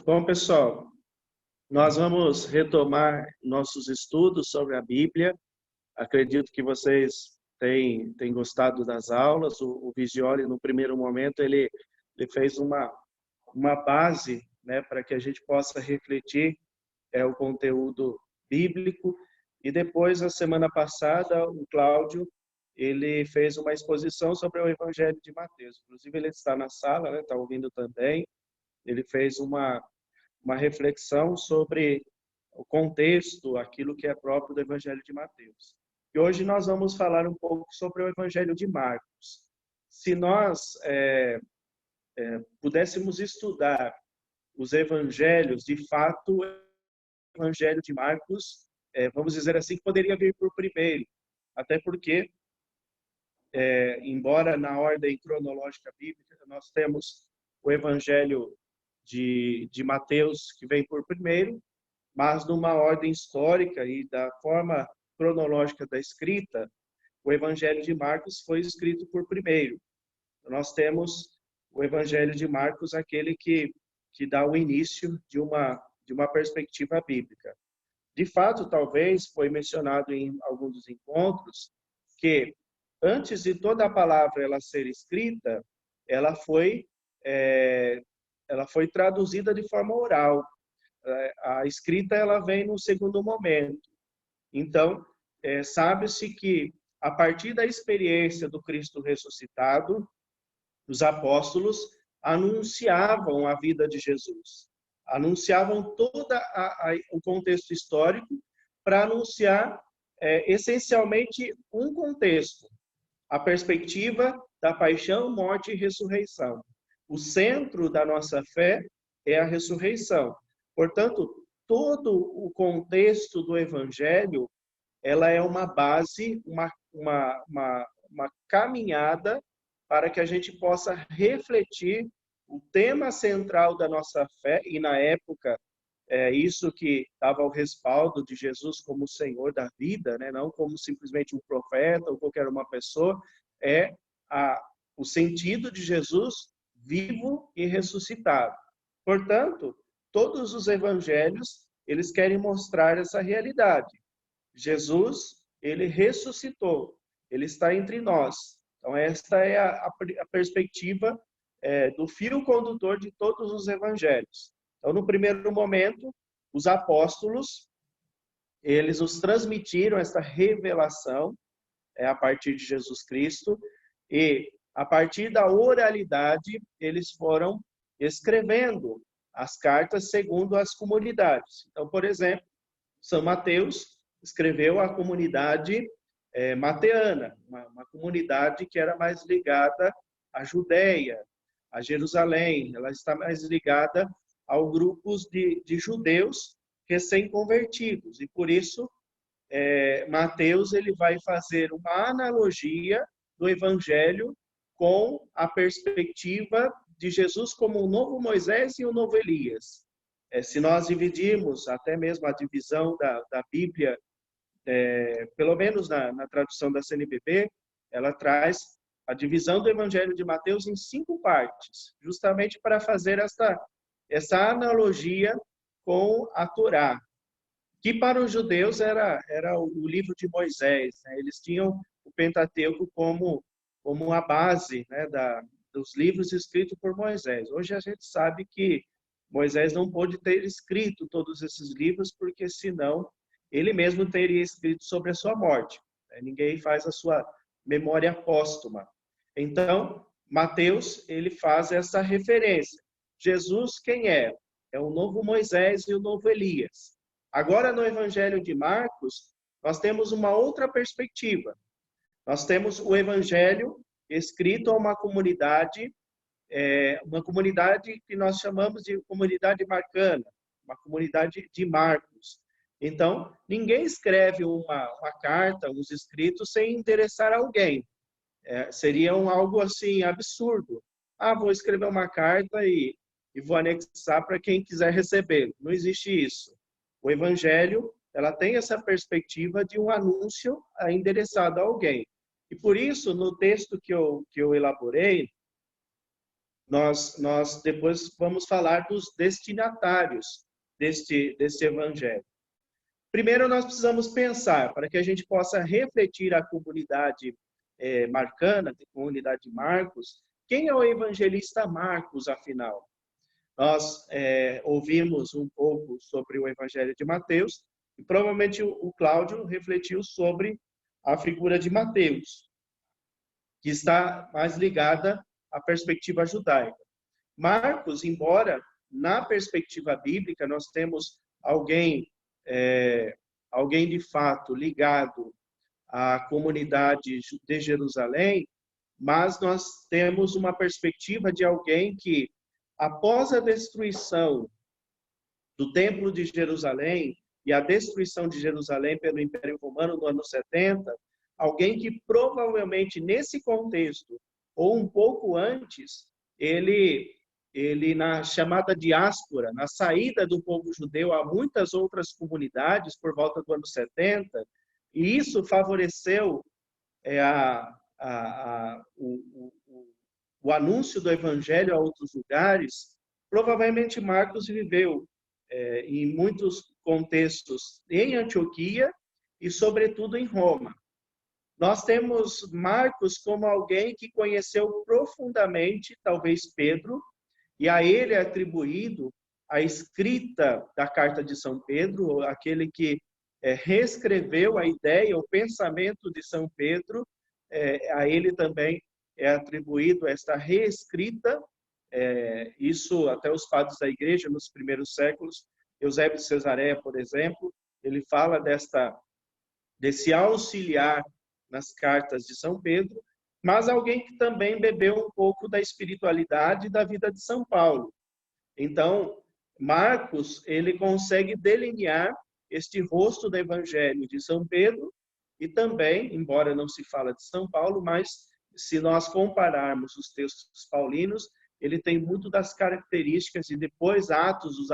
Bom, pessoal, nós vamos retomar nossos estudos sobre a Bíblia. Acredito que vocês têm gostado das aulas. O Visioli, no primeiro momento, ele fez uma base, né, para que a gente possa refletir o conteúdo bíblico. E depois, a semana passada, o Cláudio, ele fez uma exposição sobre o Evangelho de Mateus. Inclusive, ele está na sala, né, está ouvindo também. Ele fez uma reflexão sobre o contexto, aquilo que é próprio do Evangelho de Mateus. E hoje nós vamos falar um pouco sobre o Evangelho de Marcos. Se nós pudéssemos estudar os evangelhos, de fato, o Evangelho de Marcos, vamos dizer assim, poderia vir por primeiro, até porque, embora na ordem cronológica bíblica, nós temos o Evangelho de Mateus, que vem por primeiro, mas numa ordem histórica e da forma cronológica da escrita, o Evangelho de Marcos foi escrito por primeiro. Nós temos o Evangelho de Marcos, aquele que dá o início de uma perspectiva bíblica. De fato, talvez, foi mencionado em alguns dos encontros, que antes de toda a palavra ela ser escrita, ela foi traduzida de forma oral. A escrita ela vem no segundo momento. Então, sabe-se que, a partir da experiência do Cristo ressuscitado, os apóstolos anunciavam a vida de Jesus. Anunciavam todo o contexto histórico para anunciar, essencialmente, um contexto. A perspectiva da paixão, morte e ressurreição. O centro da nossa fé é a ressurreição. Portanto, todo o contexto do Evangelho, ela é uma base, uma caminhada para que a gente possa refletir o tema central da nossa fé, e na época, isso que dava o respaldo de Jesus como Senhor da vida, né? Não como simplesmente um profeta ou qualquer uma pessoa, o sentido de Jesus vivo e ressuscitado. Portanto, todos os evangelhos, eles querem mostrar essa realidade. Jesus, ele ressuscitou, ele está entre nós. Então, esta é a perspectiva do fio condutor de todos os evangelhos. Então, no primeiro momento, os apóstolos, eles nos transmitiram essa revelação a partir de Jesus Cristo, e a partir da oralidade, eles foram escrevendo as cartas segundo as comunidades. Então, por exemplo, São Mateus escreveu a comunidade mateana, uma comunidade que era mais ligada à Judéia, a Jerusalém. Ela está mais ligada aos grupos de judeus recém-convertidos. E por isso, Mateus ele vai fazer uma analogia do Evangelho com a perspectiva de Jesus como o novo Moisés e o novo Elias. Se nós dividirmos até mesmo a divisão da Bíblia, pelo menos na tradução da CNBB, ela traz a divisão do Evangelho de Mateus em 5 partes, justamente para fazer essa analogia com a Torá, que para os judeus era o livro de Moisés, né? Eles tinham o Pentateuco como a base, né, dos livros escritos por Moisés. Hoje a gente sabe que Moisés não pôde ter escrito todos esses livros, porque senão ele mesmo teria escrito sobre a sua morte. Ninguém faz a sua memória póstuma. Então, Mateus, ele faz essa referência. Jesus, quem é? É o novo Moisés e o novo Elias. Agora, no Evangelho de Marcos, nós temos uma outra perspectiva. Nós temos o Evangelho escrito a uma comunidade que nós chamamos de comunidade marcana, uma comunidade de Marcos. Então, ninguém escreve uma carta, uns escritos, sem interessar alguém. Seria algo assim absurdo. Vou escrever uma carta e vou anexar para quem quiser receber. Não existe isso. O Evangelho, ela tem essa perspectiva de um anúncio endereçado a alguém. E por isso, no texto que eu elaborei, nós depois vamos falar dos destinatários deste evangelho. Primeiro, nós precisamos pensar, para que a gente possa refletir a comunidade marcana, a comunidade de Marcos, quem é o evangelista Marcos, afinal? Nós ouvimos um pouco sobre o evangelho de Mateus, e provavelmente o Cláudio refletiu sobre a figura de Mateus, que está mais ligada à perspectiva judaica. Marcos, embora na perspectiva bíblica nós temos alguém de fato ligado à comunidade de Jerusalém, mas nós temos uma perspectiva de alguém que, após a destruição do Templo de Jerusalém e a destruição de Jerusalém pelo Império Romano no ano 70, alguém que provavelmente nesse contexto, ou um pouco antes, ele na chamada diáspora, na saída do povo judeu a muitas outras comunidades por volta do ano 70, e isso favoreceu o anúncio do evangelho a outros lugares. Provavelmente Marcos viveu em muitos contextos em Antioquia e, sobretudo, em Roma. Nós temos Marcos como alguém que conheceu profundamente, talvez Pedro, e a ele é atribuído a escrita da Carta de São Pedro, aquele que reescreveu a ideia, o pensamento de São Pedro, a ele também é atribuído esta reescrita, isso até os padres da igreja nos primeiros séculos. Eusébio de Cesareia, por exemplo, ele fala desse auxiliar nas cartas de São Pedro, mas alguém que também bebeu um pouco da espiritualidade da vida de São Paulo. Então, Marcos, ele consegue delinear este rosto do evangelho de São Pedro e também, embora não se fala de São Paulo, mas se nós compararmos os textos paulinos, ele tem muito das características, e depois Atos dos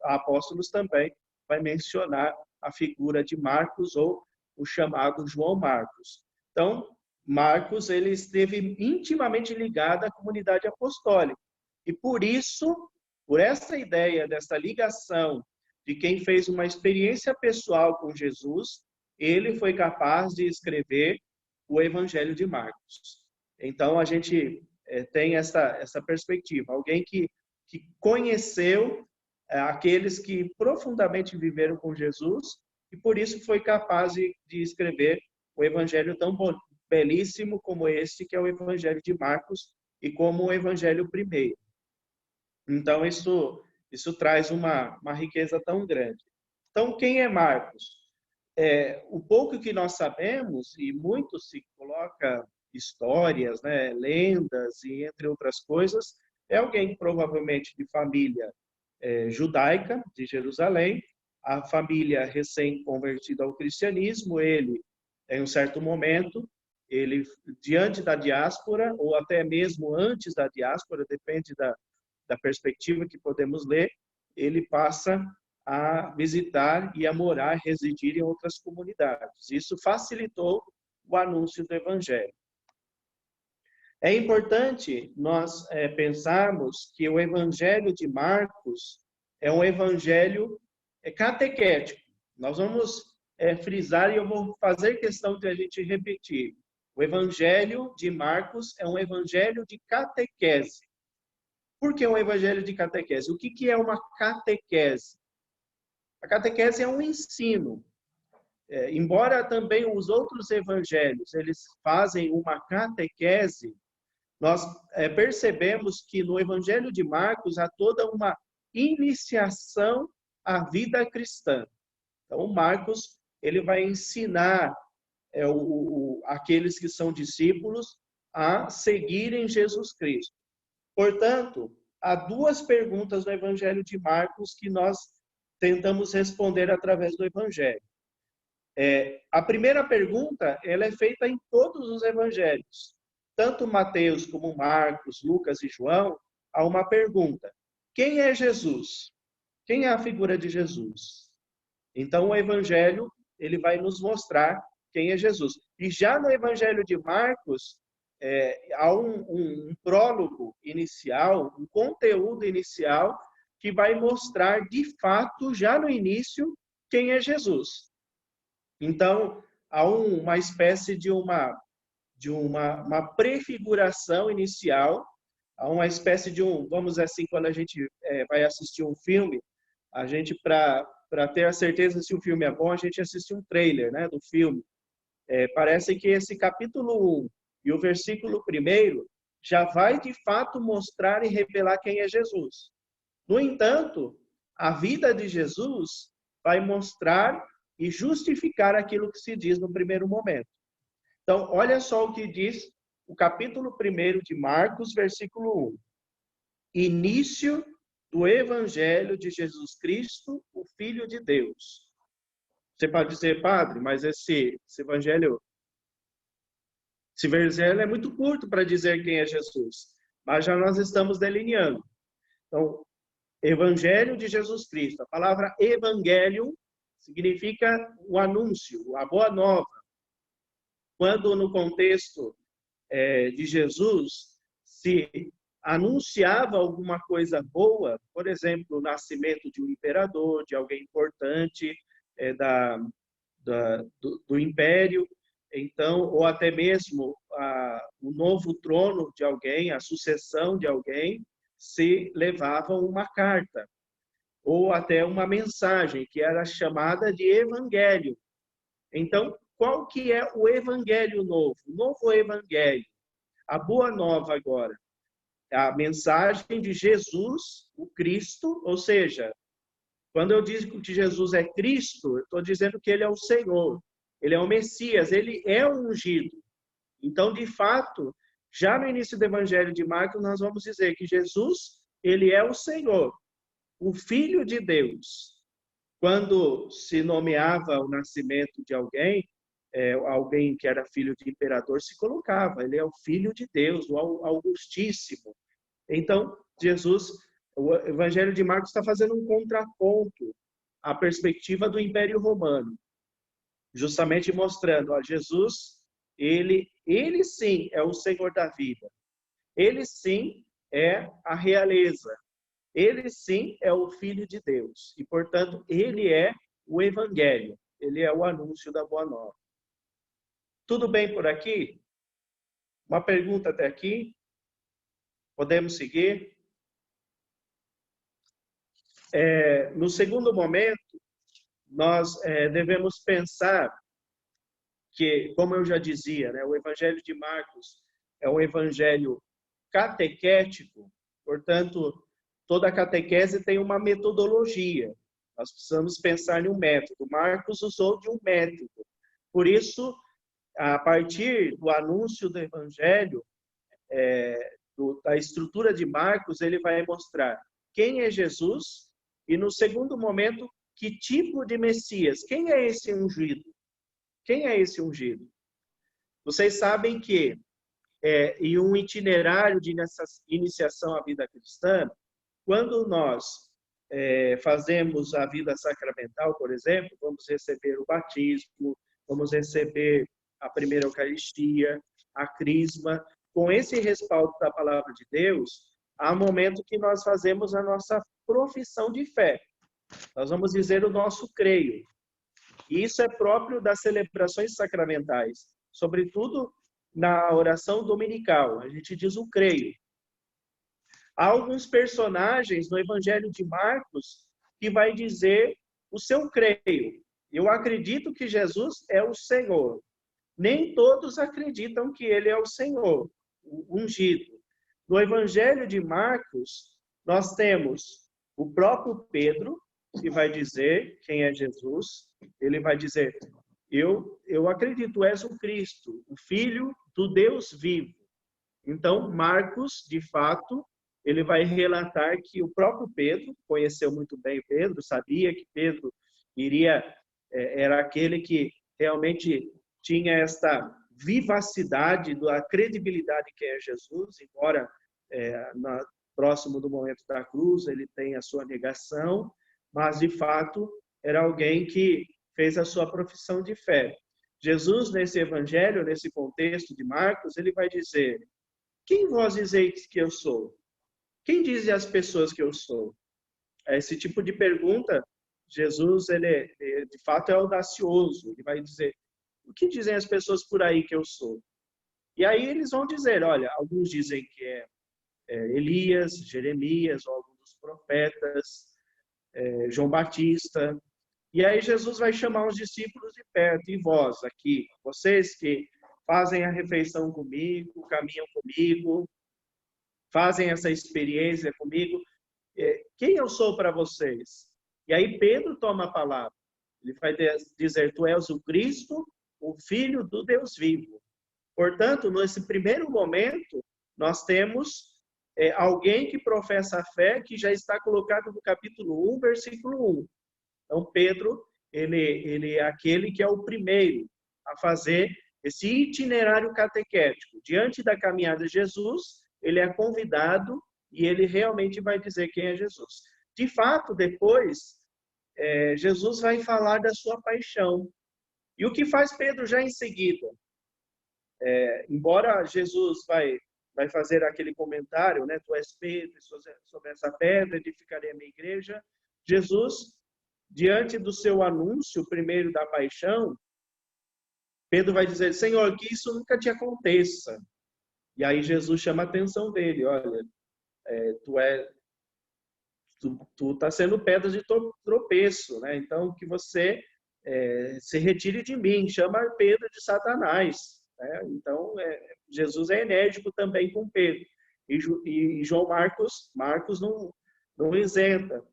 Apóstolos também vai mencionar a figura de Marcos, ou o chamado João Marcos. Então, Marcos, ele esteve intimamente ligado à comunidade apostólica. E por isso, por essa ideia dessa ligação de quem fez uma experiência pessoal com Jesus, ele foi capaz de escrever o Evangelho de Marcos. Então, a gente tem essa perspectiva. Alguém que conheceu aqueles que profundamente viveram com Jesus e, por isso, foi capaz de escrever o Evangelho tão belíssimo como este, que é o Evangelho de Marcos, e como o Evangelho primeiro. Então, isso traz uma riqueza tão grande. Então, quem é Marcos? O pouco que nós sabemos, e muito se coloca histórias, né, lendas, e entre outras coisas, é alguém provavelmente de família judaica, de Jerusalém, a família recém-convertida ao cristianismo. Ele, em um certo momento, ele, diante da diáspora, ou até mesmo antes da diáspora, depende da perspectiva que podemos ler, ele passa a visitar e a morar, residir em outras comunidades. Isso facilitou o anúncio do Evangelho. É importante nós pensarmos que o Evangelho de Marcos é um evangelho catequético. Nós vamos frisar, e eu vou fazer questão de a gente repetir. O Evangelho de Marcos é um evangelho de catequese. Por que um evangelho de catequese? O que é uma catequese? A catequese é um ensino. Embora também os outros evangelhos eles fazem uma catequese, nós percebemos que no Evangelho de Marcos há toda uma iniciação à vida cristã. Então, Marcos ele vai ensinar aqueles que são discípulos a seguirem Jesus Cristo. Portanto, há duas perguntas no Evangelho de Marcos que nós tentamos responder através do Evangelho. A primeira pergunta ela é feita em todos os evangelhos. Tanto Mateus como Marcos, Lucas e João, há uma pergunta. Quem é Jesus? Quem é a figura de Jesus? Então, o Evangelho ele vai nos mostrar quem é Jesus. E já no Evangelho de Marcos, há um prólogo inicial, um conteúdo inicial que vai mostrar de fato, já no início, quem é Jesus. Então, há uma espécie de uma prefiguração inicial, há uma espécie de vamos dizer assim, quando a gente vai assistir um filme, a gente, para ter a certeza se o filme é bom, a gente assiste um trailer, né, do filme. Parece que esse capítulo 1 e o versículo 1 já vai, de fato, mostrar e revelar quem é Jesus. No entanto, a vida de Jesus vai mostrar e justificar aquilo que se diz no primeiro momento. Então, olha só o que diz o capítulo 1 de Marcos, versículo 1. Início do Evangelho de Jesus Cristo, o Filho de Deus. Você pode dizer, padre, mas esse evangelho é muito curto para dizer quem é Jesus. Mas já nós estamos delineando. Então, Evangelho de Jesus Cristo. A palavra evangelho significa o anúncio, a boa nova. Quando no contexto de Jesus se anunciava alguma coisa boa, por exemplo, o nascimento de um imperador, de alguém importante do império, então, ou até mesmo o novo trono de alguém, a sucessão de alguém, se levava uma carta ou até uma mensagem que era chamada de evangelho. Então, qual que é o evangelho novo? O novo evangelho, a boa nova agora, a mensagem de Jesus, o Cristo, ou seja, quando eu digo que Jesus é Cristo, eu estou dizendo que ele é o Senhor, ele é o Messias, ele é o ungido. Então, de fato, já no início do Evangelho de Marcos, nós vamos dizer que Jesus, ele é o Senhor, o Filho de Deus. Quando se nomeava o nascimento de alguém, alguém que era filho de imperador, se colocava, ele é o Filho de Deus, o Augustíssimo. Então, Jesus, o Evangelho de Marcos está fazendo um contraponto à perspectiva do Império Romano, justamente mostrando, Jesus, ele sim é o Senhor da vida, ele sim é a realeza, ele sim é o Filho de Deus e, portanto, ele é o Evangelho, ele é o anúncio da Boa Nova. Tudo bem por aqui? Uma pergunta até aqui? Podemos seguir? No segundo momento, nós devemos pensar que, como eu já dizia, né, o Evangelho de Marcos é um evangelho catequético, portanto, toda catequese tem uma metodologia. Nós precisamos pensar em um método. Marcos usou de um método. Por isso, a partir do anúncio do Evangelho, da estrutura de Marcos, ele vai mostrar quem é Jesus e, no segundo momento, que tipo de Messias. Quem é esse ungido? Quem é esse ungido? Vocês sabem que em um itinerário de iniciação à vida cristã, quando nós fazemos a vida sacramental, por exemplo, vamos receber o batismo, vamos receber a primeira Eucaristia, a crisma. Com esse respaldo da palavra de Deus, há um momento que nós fazemos a nossa profissão de fé. Nós vamos dizer o nosso creio. E isso é próprio das celebrações sacramentais, sobretudo na oração dominical. A gente diz o creio. Há alguns personagens no Evangelho de Marcos que vai dizer o seu creio. Eu acredito que Jesus é o Senhor. Nem todos acreditam que ele é o Senhor, o ungido. No Evangelho de Marcos, nós temos o próprio Pedro, que vai dizer quem é Jesus. Ele vai dizer, eu acredito, tu és o Cristo, o Filho do Deus vivo. Então, Marcos, de fato, ele vai relatar que o próprio Pedro, conheceu muito bem Pedro, sabia que Pedro era aquele que realmente tinha esta vivacidade da credibilidade que é Jesus, embora próximo do momento da cruz ele tenha a sua negação, mas de fato era alguém que fez a sua profissão de fé. Jesus, nesse evangelho, nesse contexto de Marcos, ele vai dizer: quem vós dizeis que eu sou? Quem dizem as pessoas que eu sou? Esse tipo de pergunta, Jesus, ele de fato é audacioso. Ele vai dizer: o que dizem as pessoas por aí que eu sou? E aí eles vão dizer: olha, alguns dizem que é Elias, Jeremias, ou alguns dos profetas, João Batista. E aí Jesus vai chamar os discípulos de perto: e vós aqui, vocês que fazem a refeição comigo, caminham comigo, fazem essa experiência comigo, quem eu sou para vocês? E aí Pedro toma a palavra. Ele vai dizer: tu és o Cristo, o Filho do Deus vivo. Portanto, nesse primeiro momento, nós temos alguém que professa a fé, que já está colocado no capítulo 1, versículo 1. Então, Pedro, ele é aquele que é o primeiro a fazer esse itinerário catequético. Diante da caminhada de Jesus, ele é convidado e ele realmente vai dizer quem é Jesus. De fato, depois, Jesus vai falar da sua paixão. E o que faz Pedro já em seguida? Embora Jesus vai fazer aquele comentário, né? Tu és Pedro, sobre essa pedra edificarei a minha igreja. Jesus, diante do seu anúncio primeiro da paixão, Pedro vai dizer: Senhor, que isso nunca te aconteça. E aí Jesus chama a atenção dele: olha, tu tá sendo pedra de tropeço, né? Então que você se retire de mim. Chama Pedro de Satanás, né? Então Jesus é enérgico também com Pedro. E João Marcos não isenta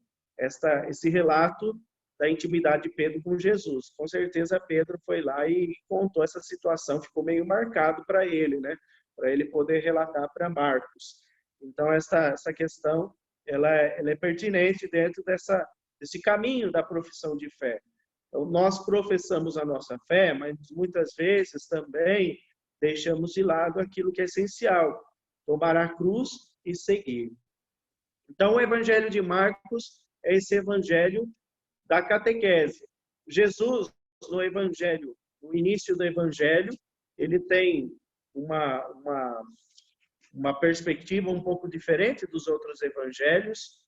esse relato da intimidade de Pedro com Jesus. Com certeza Pedro foi lá e contou essa situação, ficou meio marcado para ele, né? Para ele poder relatar para Marcos. Então essa questão ela é pertinente dentro desse caminho da profissão de fé. Então, nós professamos a nossa fé, mas muitas vezes também deixamos de lado aquilo que é essencial: tomar a cruz e seguir. Então, o Evangelho de Marcos é esse evangelho da catequese. Jesus, no Evangelho, no início do Evangelho, ele tem uma perspectiva um pouco diferente dos outros evangelhos.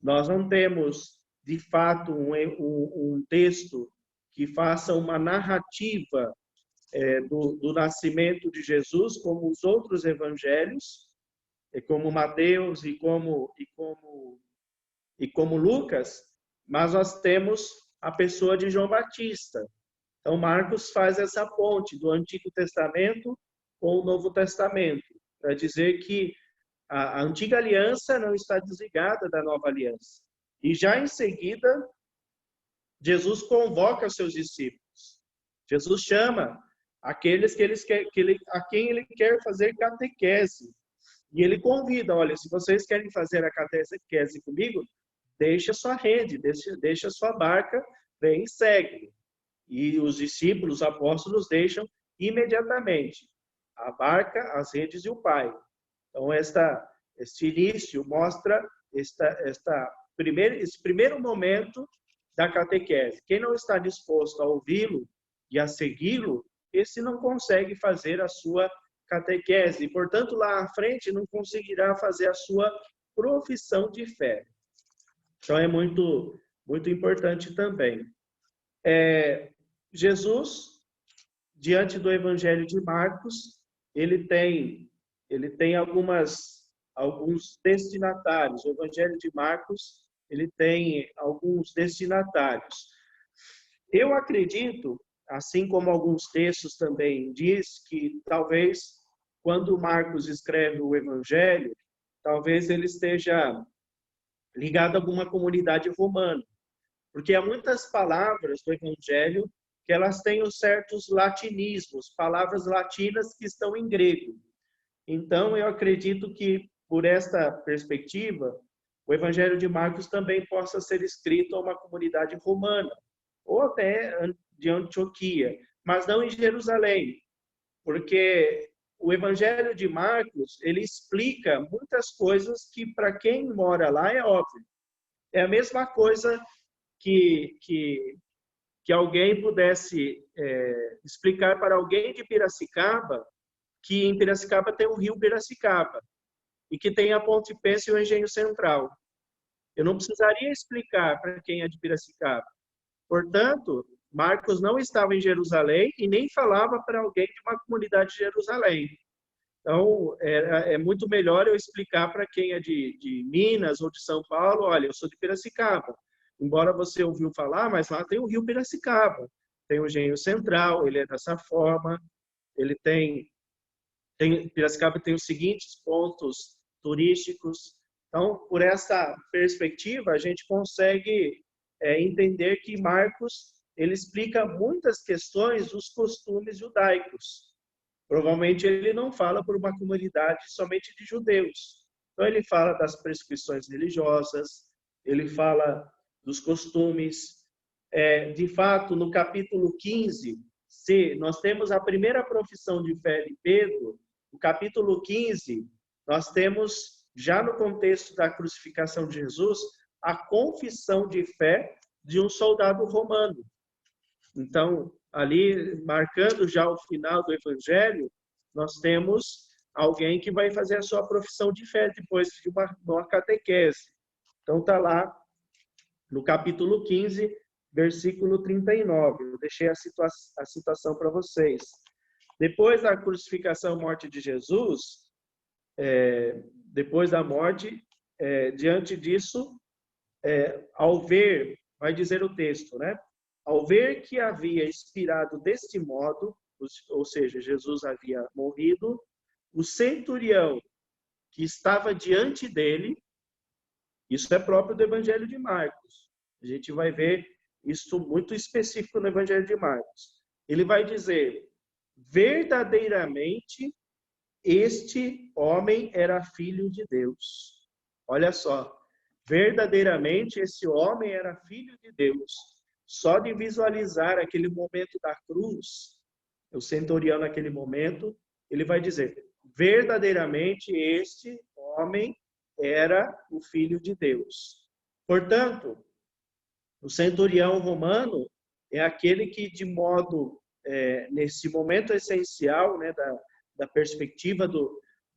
Nós não temos, de fato, um texto que faça uma narrativa do nascimento de Jesus, como os outros evangelhos, como Mateus e como Lucas, mas nós temos a pessoa de João Batista. Então, Marcos faz essa ponte do Antigo Testamento com o Novo Testamento, para dizer que a antiga aliança não está desligada da nova aliança. E já em seguida, Jesus convoca seus discípulos. Jesus chama aqueles a quem ele quer fazer catequese. E ele convida: olha, se vocês querem fazer a catequese comigo, deixa sua rede, deixa sua barca, vem e segue. E os discípulos, os apóstolos, deixam imediatamente a barca, as redes e o Pai. Então, este início mostra esse primeiro momento da catequese. Quem não está disposto a ouvi-lo e a segui-lo, esse não consegue fazer a sua catequese. E, portanto, lá à frente não conseguirá fazer a sua profissão de fé. Então, é muito, muito importante também. Jesus, diante do Evangelho de Marcos, ele tem alguns destinatários. O Evangelho de Marcos, ele tem alguns destinatários. Eu acredito, assim como alguns textos também diz, que talvez quando Marcos escreve o Evangelho, talvez ele esteja ligado a alguma comunidade romana, porque há muitas palavras do Evangelho que elas têm certos latinismos, palavras latinas que estão em grego. Então, eu acredito que, por esta perspectiva, o Evangelho de Marcos também possa ser escrito a uma comunidade romana, ou até de Antioquia, mas não em Jerusalém, porque o Evangelho de Marcos, ele explica muitas coisas que, para quem mora lá, é óbvio. É a mesma coisa que alguém pudesse explicar para alguém de Piracicaba que em Piracicaba tem o rio Piracicaba e que tem a Ponte Pêssego e o Engenho Central. Eu não precisaria explicar para quem é de Piracicaba. Portanto, Marcos não estava em Jerusalém e nem falava para alguém de uma comunidade de Jerusalém. Então, é muito melhor eu explicar para quem é de Minas ou de São Paulo, olha, eu sou de Piracicaba. Embora você ouviu falar, mas lá tem o rio Piracicaba. Tem o Engenho Central, ele é dessa forma. Ele Piracicaba tem os seguintes pontos turísticos. Então, por essa perspectiva, a gente consegue entender que Marcos ele explica muitas questões dos costumes judaicos. Provavelmente ele não fala por uma comunidade somente de judeus. Então ele fala das prescrições religiosas, ele fala dos costumes. De fato, no capítulo 15, se nós temos a primeira profissão de fé de Pedro, no capítulo 15, nós temos, já no contexto da crucificação de Jesus, a confissão de fé de um soldado romano. Então, ali, marcando já o final do Evangelho, nós temos alguém que vai fazer a sua profissão de fé depois de uma catequese. Então, está lá no capítulo 15, versículo 39. Eu deixei a citação para vocês. Depois da crucificação e morte de Jesus, depois da morte, diante disso, ao ver, vai dizer o texto, né? Ao ver que havia expirado deste modo, ou seja, Jesus havia morrido, o centurião que estava diante dele, isso é próprio do Evangelho de Marcos. A gente vai ver isso muito específico no Evangelho de Marcos. Ele vai dizer, verdadeiramente, este homem era filho de Deus. Olha só, verdadeiramente esse homem era filho de Deus. Só de visualizar aquele momento da cruz, o centurião naquele momento, ele vai dizer, verdadeiramente este homem era o filho de Deus. Portanto, o centurião romano é aquele que, de modo, nesse momento essencial, né, da perspectiva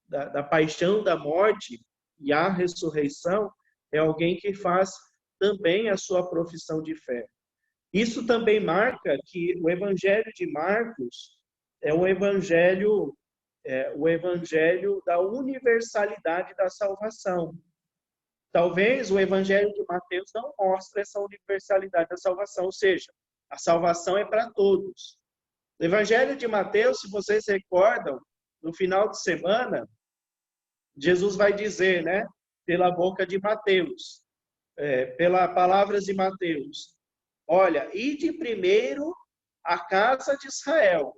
da paixão, da morte e a ressurreição, é alguém que faz também a sua profissão de fé. Isso também marca que o Evangelho de Marcos é o evangelho da universalidade da salvação. Talvez o Evangelho de Mateus não mostre essa universalidade da salvação, ou seja, a salvação é para todos. No Evangelho de Mateus, se vocês recordam, no final de semana, Jesus vai dizer, né, pela boca de Mateus, pelas palavras de Mateus, olha, ide primeiro à casa de Israel.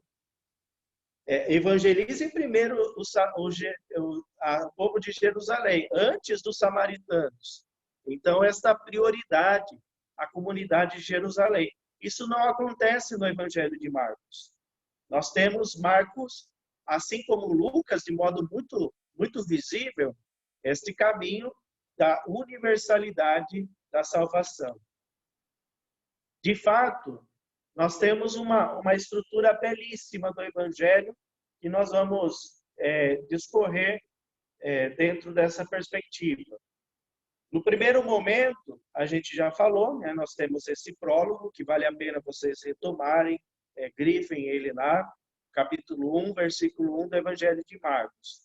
Evangelize primeiro o povo de Jerusalém, antes dos samaritanos. Então, esta prioridade, a comunidade de Jerusalém. Isso não acontece no Evangelho de Marcos. Nós temos Marcos, assim como Lucas, de modo muito, muito visível, este caminho da universalidade da salvação. De fato, nós temos uma estrutura belíssima do Evangelho e nós vamos discorrer dentro dessa perspectiva. No primeiro momento, a gente já falou, né, nós temos esse prólogo, que vale a pena vocês retomarem, grifem ele lá, capítulo 1, versículo 1 do Evangelho de Marcos.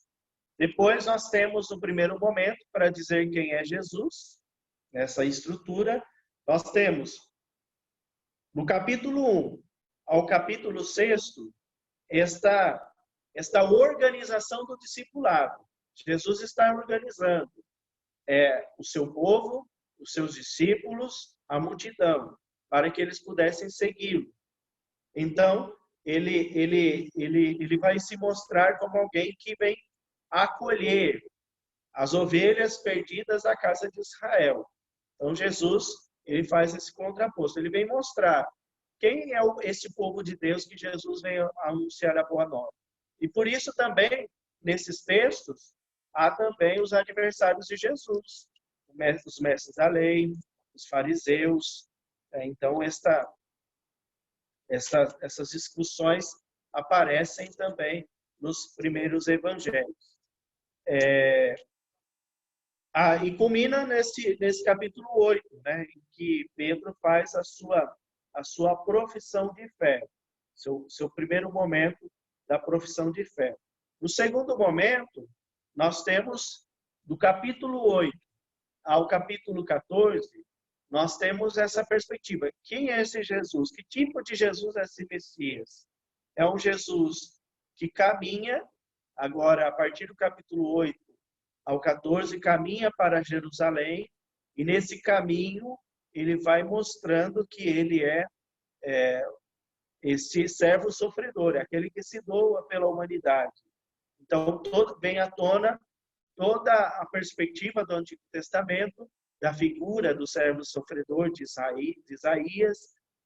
Depois nós temos, no primeiro momento, para dizer quem é Jesus, nessa estrutura, nós temos no capítulo 1 ao capítulo 6, esta organização do discipulado. Jesus está organizando o seu povo, os seus discípulos, a multidão, para que eles pudessem segui-lo. Então, ele vai se mostrar como alguém que vem acolher as ovelhas perdidas da casa de Israel. Então, Jesus, ele faz esse contraposto. Ele vem mostrar quem é esse povo de Deus que Jesus veio anunciar a boa nova. E por isso também, nesses textos, há também os adversários de Jesus, os mestres da lei, os fariseus. Então, essas discussões aparecem também nos primeiros evangelhos. E culmina nesse capítulo 8, né, em que Pedro faz a sua profissão de fé, seu primeiro momento da profissão de fé. No segundo momento, nós temos, do capítulo 8 ao capítulo 14, nós temos essa perspectiva. Quem é esse Jesus? Que tipo de Jesus é esse Messias? É um Jesus que caminha, agora, a partir do capítulo 8 ao 14, caminha para Jerusalém, e nesse caminho ele vai mostrando que ele é esse servo sofredor, é aquele que se doa pela humanidade. Então, vem à tona toda a perspectiva do Antigo Testamento, da figura do servo sofredor de Isaías.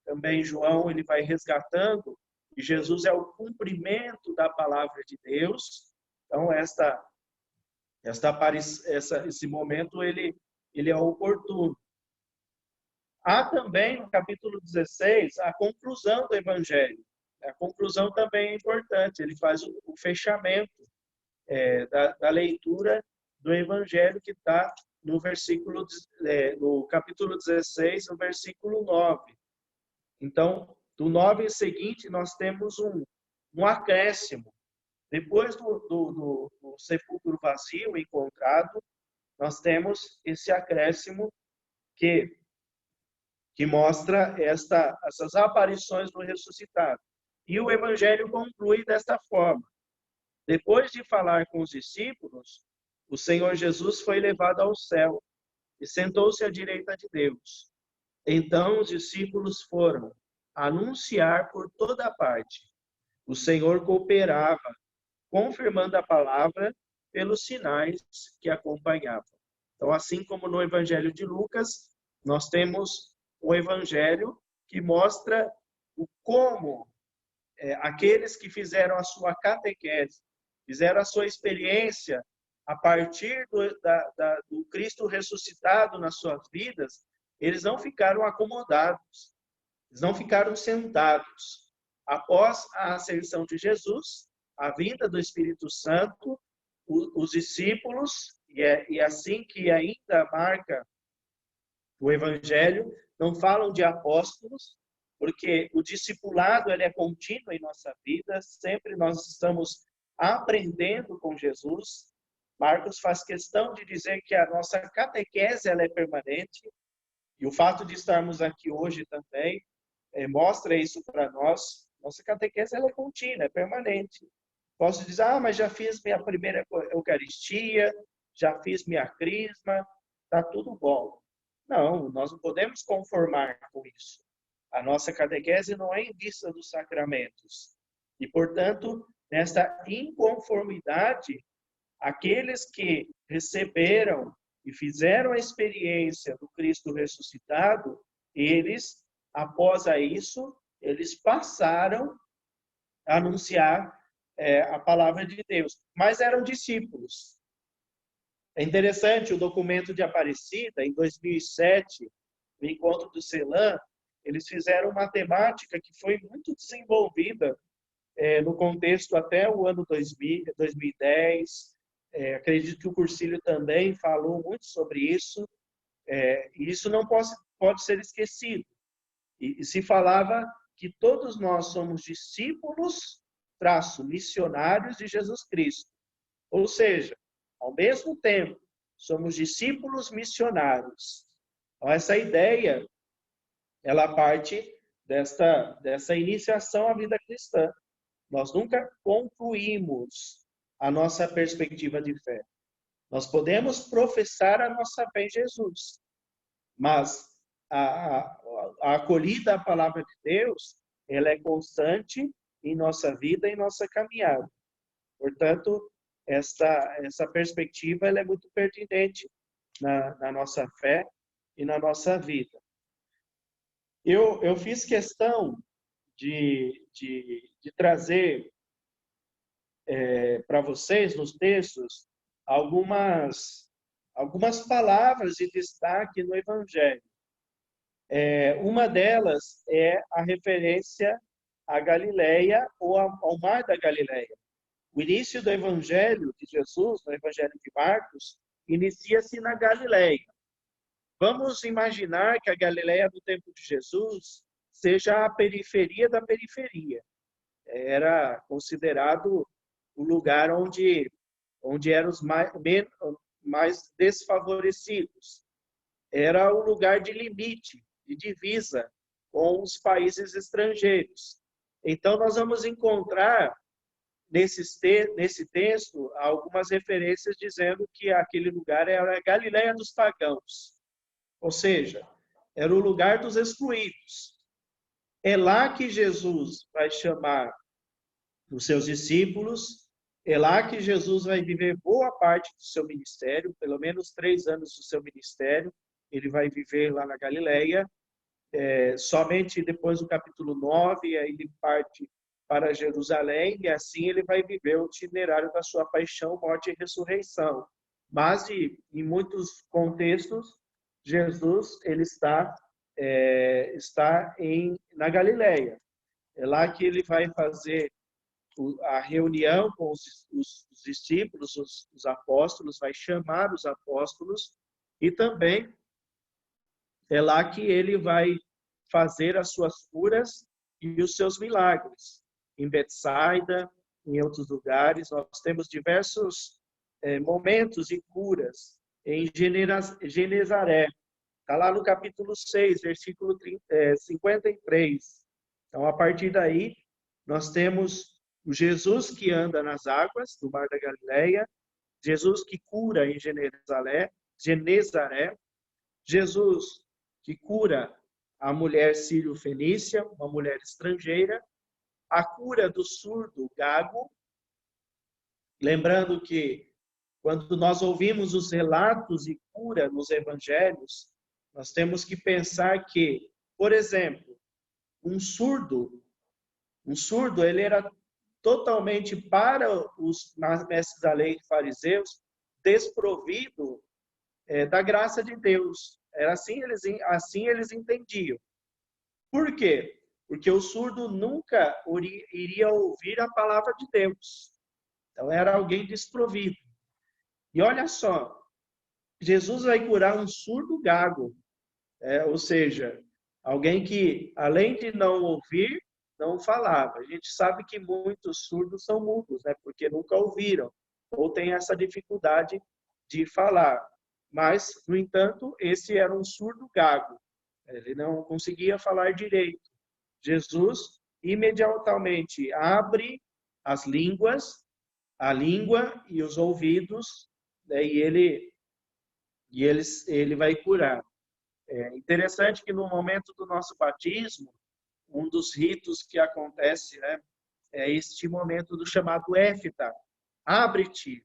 Também João ele vai resgatando, e Jesus é o cumprimento da palavra de Deus. Então, esse momento ele é oportuno. Há também, no capítulo 16, a conclusão do Evangelho. A conclusão também é importante, ele faz o fechamento da leitura do Evangelho, que está no capítulo 16, no versículo 9. Então, do 9 em seguinte, nós temos um acréscimo. Depois do sepulcro vazio encontrado, nós temos esse acréscimo que mostra essas aparições do ressuscitado. E o Evangelho conclui desta forma. Depois de falar com os discípulos, o Senhor Jesus foi levado ao céu e sentou-se à direita de Deus. Então os discípulos foram anunciar por toda parte. O Senhor cooperava, confirmando a palavra pelos sinais que acompanhavam. Então, assim como no Evangelho de Lucas, nós temos o Evangelho que mostra como aqueles que fizeram a sua catequese, fizeram a sua experiência a partir do Cristo ressuscitado nas suas vidas, eles não ficaram acomodados, eles não ficaram sentados. Após a ascensão de Jesus, a vinda do Espírito Santo, os discípulos, e assim que ainda marca o Evangelho, não falam de apóstolos, porque o discipulado ele é contínuo em nossa vida, sempre nós estamos aprendendo com Jesus. Marcos faz questão de dizer que a nossa catequese ela é permanente, e o fato de estarmos aqui hoje também mostra isso para nós. Nossa catequese ela é contínua, é permanente. Posso dizer, mas já fiz minha primeira Eucaristia, já fiz minha crisma, está tudo bom. Não, nós não podemos conformar com isso. A nossa catequese não é em vista dos sacramentos. E, portanto, nesta inconformidade, aqueles que receberam e fizeram a experiência do Cristo ressuscitado, eles, após isso, eles passaram a anunciar a palavra de Deus. Mas eram discípulos. É interessante, o documento de Aparecida, em 2007, no encontro do CELAM, eles fizeram uma temática que foi muito desenvolvida no contexto até o ano 2000, 2010. Acredito que o Cursilho também falou muito sobre isso. E isso não pode ser esquecido. E se falava que todos nós somos discípulos, missionários de Jesus Cristo. Ou seja, ao mesmo tempo, somos discípulos missionários. Então, essa ideia, ela parte dessa iniciação à vida cristã. Nós nunca concluímos a nossa perspectiva de fé. Nós podemos professar a nossa fé em Jesus, mas a acolhida à palavra de Deus, ela é constante em nossa vida e nossa caminhada. Portanto, essa perspectiva ela é muito pertinente na nossa fé e na nossa vida. Eu fiz questão de trazer para vocês, nos textos, algumas palavras de destaque no Evangelho. Uma delas é a referência à Galileia ou ao mar da Galileia. O início do Evangelho de Jesus, no Evangelho de Marcos, inicia-se na Galileia. Vamos imaginar que a Galileia do tempo de Jesus seja a periferia da periferia. Era considerado o lugar onde eram os mais desfavorecidos. Era o lugar de limite, de divisa com os países estrangeiros. Então, nós vamos encontrar nesse texto algumas referências dizendo que aquele lugar era a Galileia dos pagãos. Ou seja, era o lugar dos excluídos. É lá que Jesus vai chamar os seus discípulos, é lá que Jesus vai viver boa parte do seu ministério, pelo menos 3 anos do seu ministério, ele vai viver lá na Galileia. Somente depois do capítulo 9, aí ele parte para Jerusalém, e assim ele vai viver o itinerário da sua paixão, morte e ressurreição. Mas, em muitos contextos, Jesus ele está na Galileia. É lá que ele vai fazer a reunião com os discípulos, os apóstolos, vai chamar os apóstolos, e também é lá que ele vai fazer as suas curas e os seus milagres. Em Betsaida, em outros lugares, nós temos diversos momentos de curas. Em Genezaré, está lá no capítulo 6, versículo 53. Então, a partir daí, nós temos o Jesus que anda nas águas do Mar da Galileia, Jesus que cura em Genezaré, Jesus que cura a mulher sírio-fenícia, uma mulher estrangeira, a cura do surdo gago. Lembrando que, quando nós ouvimos os relatos de cura nos evangelhos, nós temos que pensar que, por exemplo, um surdo ele era totalmente, para os mestres da lei e fariseus, desprovido da graça de Deus. Era assim eles entendiam. Por quê? Porque o surdo nunca iria ouvir a palavra de Deus. Então, era alguém desprovido. E olha só, Jesus vai curar um surdo gago, ou seja, alguém que, além de não ouvir, não falava. A gente sabe que muitos surdos são mudos, né? Porque nunca ouviram, ou têm essa dificuldade de falar. Mas, no entanto, esse era um surdo gago. Ele não conseguia falar direito. Jesus imediatamente abre as línguas, a língua e os ouvidos, né? E ele vai curar. É interessante que no momento do nosso batismo, um dos ritos que acontece, né, é este momento do chamado éfita, abre-te.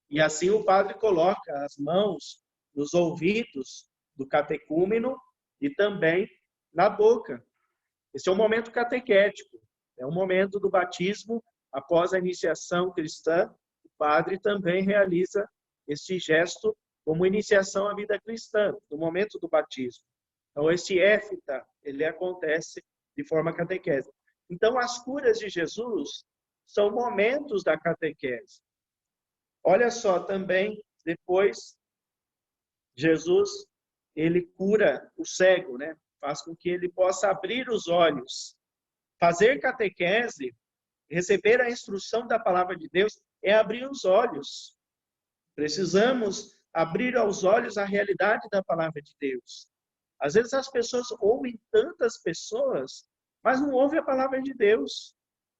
E assim o padre coloca as mãos nos ouvidos do catecúmeno e também na boca. Esse é um momento catequético, é um momento do batismo. Após a iniciação cristã, o padre também realiza este gesto como iniciação à vida cristã, no momento do batismo. Então, esse éfita, ele acontece de forma catequese. Então, as curas de Jesus são momentos da catequese. Olha só, também, depois, Jesus, ele cura o cego, né? Faz com que ele possa abrir os olhos. Fazer catequese, receber a instrução da palavra de Deus, é abrir os olhos. Precisamos abrir aos olhos a realidade da palavra de Deus. Às vezes as pessoas ouvem tantas pessoas, mas não ouvem a palavra de Deus.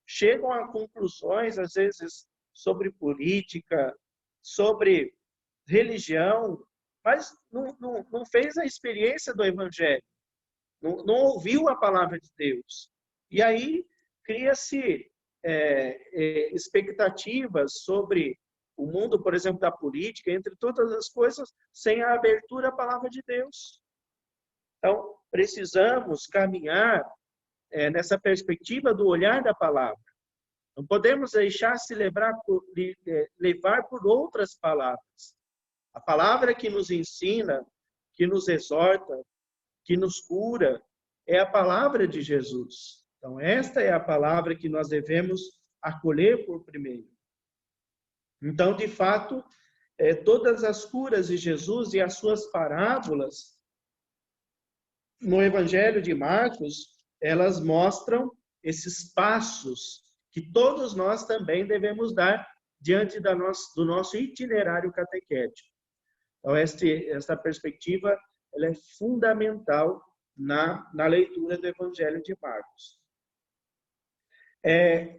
Chegam a conclusões, às vezes, sobre política, sobre religião, mas não fez a experiência do Evangelho. Não ouviu a palavra de Deus. E aí cria-se expectativas sobre o mundo, por exemplo, da política, entre todas as coisas, sem a abertura à palavra de Deus. Então, precisamos caminhar nessa perspectiva do olhar da palavra. Não podemos deixar se levar por outras palavras. A palavra que nos ensina, que nos exorta, que nos cura, é a palavra de Jesus. Então, esta é a palavra que nós devemos acolher por primeiro. Então, de fato, todas as curas de Jesus e as suas parábolas no Evangelho de Marcos, elas mostram esses passos que todos nós também devemos dar diante do nosso itinerário catequético. Então, esta perspectiva ela é fundamental na leitura do Evangelho de Marcos.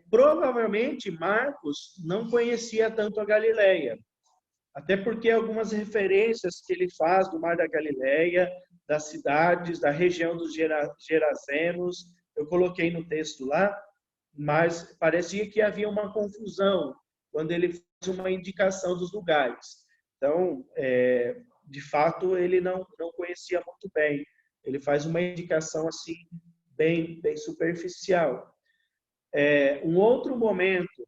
Provavelmente, Marcos não conhecia tanto a Galileia, até porque algumas referências que ele faz do Mar da Galileia, das cidades, da região dos Gerazenos, eu coloquei no texto lá, mas parecia que havia uma confusão quando ele faz uma indicação dos lugares. Então, de fato, ele não conhecia muito bem. Ele faz uma indicação assim bem superficial. Um outro momento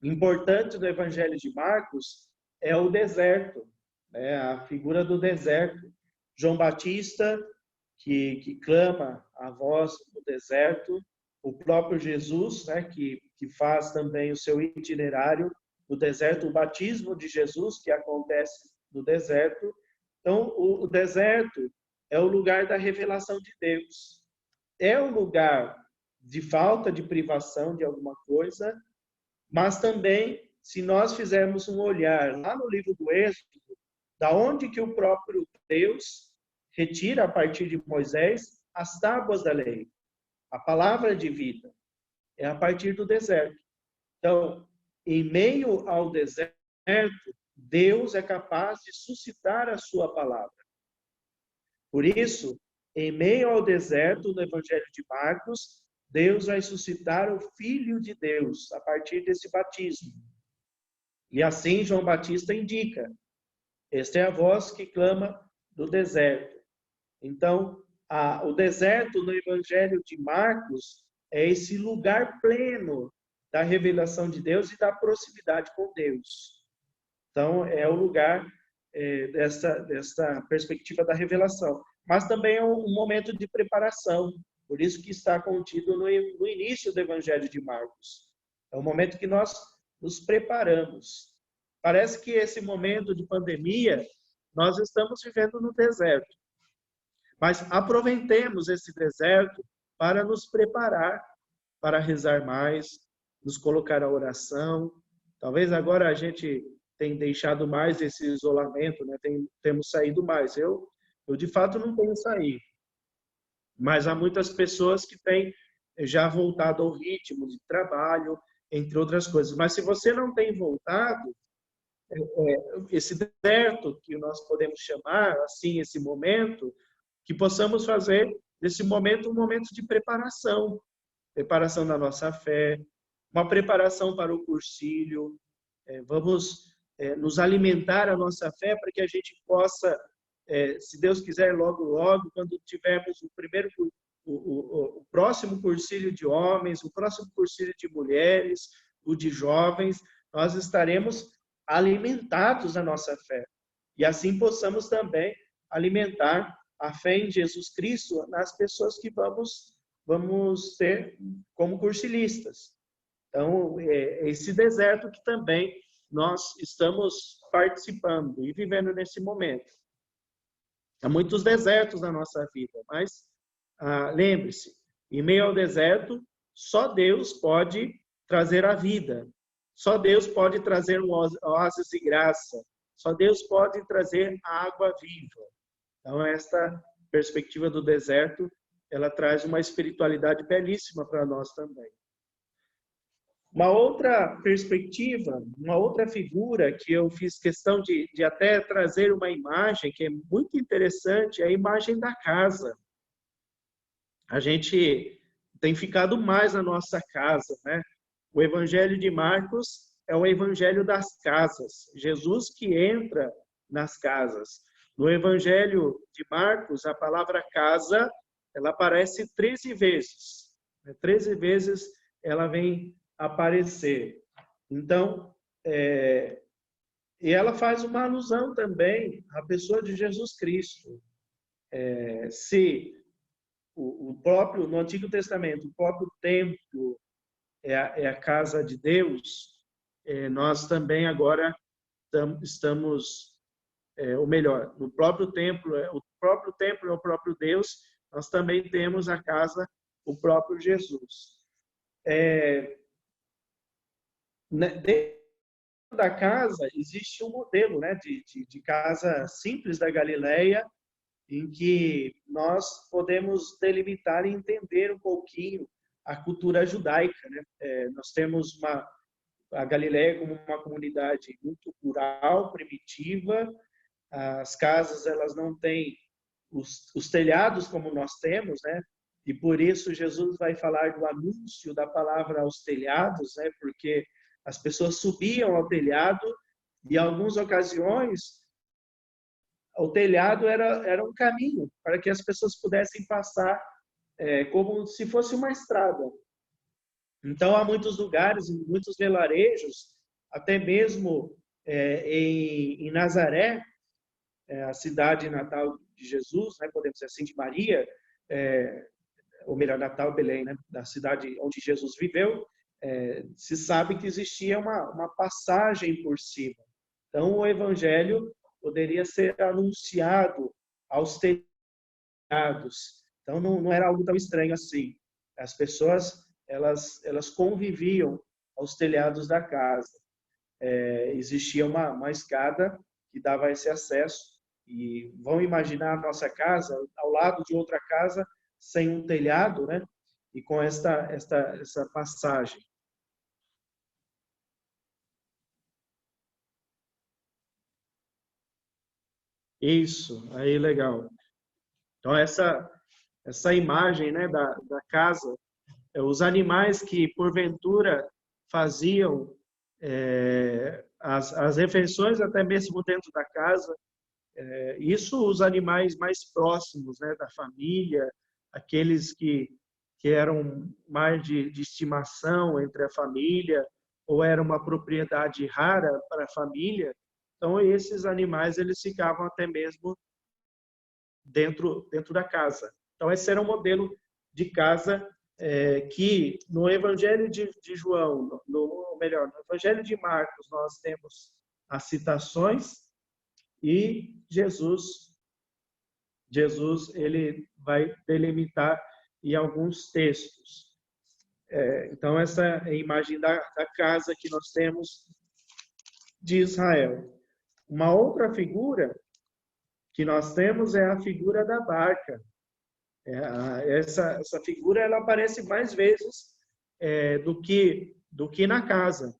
importante do Evangelho de Marcos é o deserto, né? A figura do deserto. João Batista, que clama a voz no deserto, o próprio Jesus, né, que faz também o seu itinerário no deserto, o batismo de Jesus, que acontece no deserto. Então, o deserto é o lugar da revelação de Deus. É um lugar de falta de privação de alguma coisa, mas também, se nós fizermos um olhar lá no livro do Êxodo, da onde que o próprio Deus retira, a partir de Moisés, as tábuas da lei, a palavra de vida, é a partir do deserto. Então, em meio ao deserto, Deus é capaz de suscitar a sua palavra. Por isso, em meio ao deserto, no Evangelho de Marcos, Deus vai suscitar o Filho de Deus a partir desse batismo. E assim João Batista indica: esta é a voz que clama do deserto. Então, o deserto no Evangelho de Marcos é esse lugar pleno da revelação de Deus e da proximidade com Deus. Então, é o lugar dessa perspectiva da revelação. Mas também é um momento de preparação. Por isso que está contido no início do Evangelho de Marcos. É o momento que nós nos preparamos. Parece que esse momento de pandemia, nós estamos vivendo no deserto. Mas aproveitemos esse deserto para nos preparar, para rezar mais, nos colocar à oração. Talvez agora a gente tenha deixado mais esse isolamento, né? Temos saído mais. Eu, de fato, não tenho saído. Mas há muitas pessoas que têm já voltado ao ritmo de trabalho, entre outras coisas. Mas se você não tem voltado, esse deserto, que nós podemos chamar assim, esse momento, que possamos fazer desse momento um momento de preparação da nossa fé, uma preparação para o cursilho. Vamos nos alimentar a nossa fé para que a gente possa, se Deus quiser, logo, quando tivermos o próximo cursilho de homens, o próximo cursilho de mulheres, o de jovens, nós estaremos alimentados a nossa fé. E assim possamos também alimentar a fé em Jesus Cristo nas pessoas que vamos ter como cursilistas. Então, esse deserto que também nós estamos participando e vivendo nesse momento. Há muitos desertos na nossa vida, mas lembre-se, em meio ao deserto, só Deus pode trazer a vida. Só Deus pode trazer um oásis de graça. Só Deus pode trazer a água viva. Então, esta perspectiva do deserto, ela traz uma espiritualidade belíssima para nós também. Uma outra perspectiva, uma outra figura que eu fiz questão de até trazer uma imagem que é muito interessante, é a imagem da casa. A gente tem ficado mais na nossa casa, né? O Evangelho de Marcos é o Evangelho das casas. Jesus que entra nas casas. No Evangelho de Marcos, a palavra casa, ela aparece 13 vezes. 13 vezes ela vem aparecer. Então, e ela faz uma alusão também à pessoa de Jesus Cristo. Se o próprio, no Antigo Testamento, o próprio templo é a casa de Deus, nós também agora estamos, ou melhor, no próprio templo, o próprio templo é o próprio Deus, nós também temos a casa, o próprio Jesus. Dentro da casa existe um modelo, né, de casa simples da Galileia, em que nós podemos delimitar e entender um pouquinho a cultura judaica, né? Nós temos a Galileia como uma comunidade muito rural, primitiva. As casas elas não têm os telhados como nós temos, né? E por isso Jesus vai falar do anúncio da palavra aos telhados, né? Porque as pessoas subiam ao telhado e, em algumas ocasiões, o telhado era um caminho para que as pessoas pudessem passar como se fosse uma estrada. Então, há muitos lugares, muitos vilarejos, até mesmo em Nazaré, a cidade natal de Jesus, né, podemos dizer assim, de Maria, ou melhor, natal Belém, né, da cidade onde Jesus viveu, se sabe que existia uma passagem por cima. Então, o evangelho poderia ser anunciado aos telhados. Então, não era algo tão estranho assim. As pessoas, elas conviviam aos telhados da casa. Existia uma escada que dava esse acesso. E vão imaginar a nossa casa ao lado de outra casa sem um telhado, né? E com essa passagem. Isso, aí legal. Então, essa imagem, né, da casa, os animais que, porventura, faziam as refeições, até mesmo dentro da casa, isso os animais mais próximos, né, da família, aqueles que eram mais de estimação entre a família, ou era uma propriedade rara para a família, então esses animais eles ficavam até mesmo dentro da casa. Então esse era um modelo de casa que no Evangelho de João, no Evangelho de Marcos, nós temos as citações e Jesus ele vai delimitar em alguns textos. Então essa é a imagem da casa que nós temos de Israel. Uma outra figura que nós temos é a figura da barca. Essa figura ela aparece mais vezes do que na casa.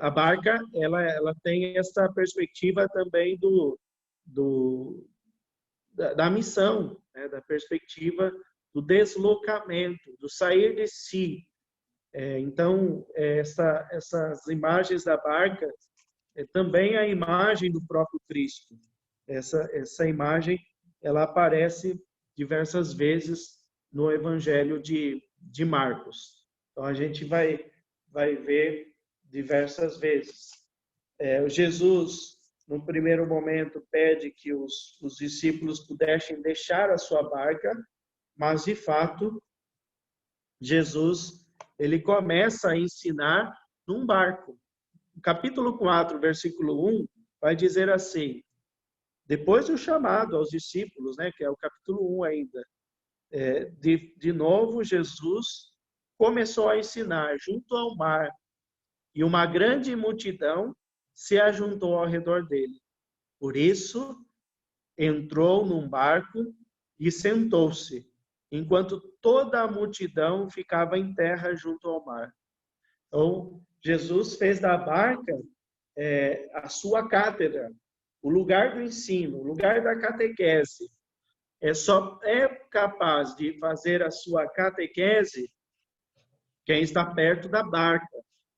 A barca ela tem essa perspectiva também da missão, né? Da perspectiva do deslocamento, do sair de si. Então, essas imagens da barca também a imagem do próprio Cristo. Essa imagem ela aparece diversas vezes no Evangelho de Marcos. Então, a gente vai ver diversas vezes. Jesus, no primeiro momento, pede que os discípulos pudessem deixar a sua barca, mas, de fato, Jesus ele começa a ensinar num barco. O capítulo 4, versículo 1, vai dizer assim, depois do chamado aos discípulos, né, que é o capítulo 1 ainda, de novo Jesus começou a ensinar junto ao mar, e uma grande multidão se ajuntou ao redor dele. Por isso, entrou num barco e sentou-se, enquanto toda a multidão ficava em terra junto ao mar. Então, Jesus fez da barca a sua cátedra, o lugar do ensino, o lugar da catequese. Só é capaz de fazer a sua catequese quem está perto da barca,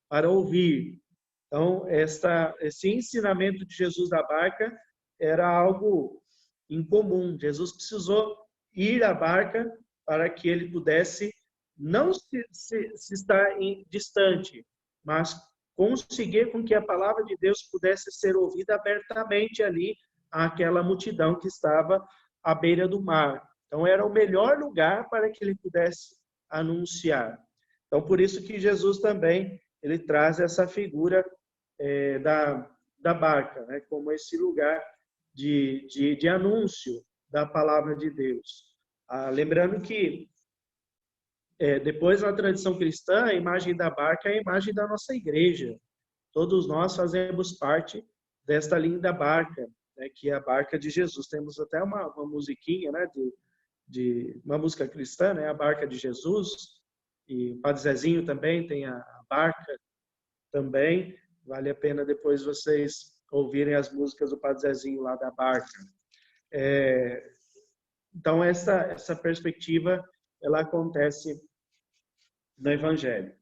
para ouvir. Então, esse ensinamento de Jesus da barca era algo incomum. Jesus precisou ir à barca para que ele pudesse não se estar distante, mas conseguir com que a palavra de Deus pudesse ser ouvida abertamente ali àquela multidão que estava à beira do mar. Então, era o melhor lugar para que ele pudesse anunciar. Então, por isso que Jesus também ele traz essa figura da barca, né, como esse lugar de anúncio da palavra de Deus. Lembrando que, depois na tradição cristã, a imagem da barca é a imagem da nossa igreja. Todos nós fazemos parte desta linda barca, né, que é a barca de Jesus. Temos até uma musiquinha, né, de uma música cristã, né, a barca de Jesus. E o Padre Zezinho também tem a barca também. Vale a pena depois vocês ouvirem as músicas do Padre Zezinho lá da barca. Então, essa perspectiva, ela acontece no Evangelho.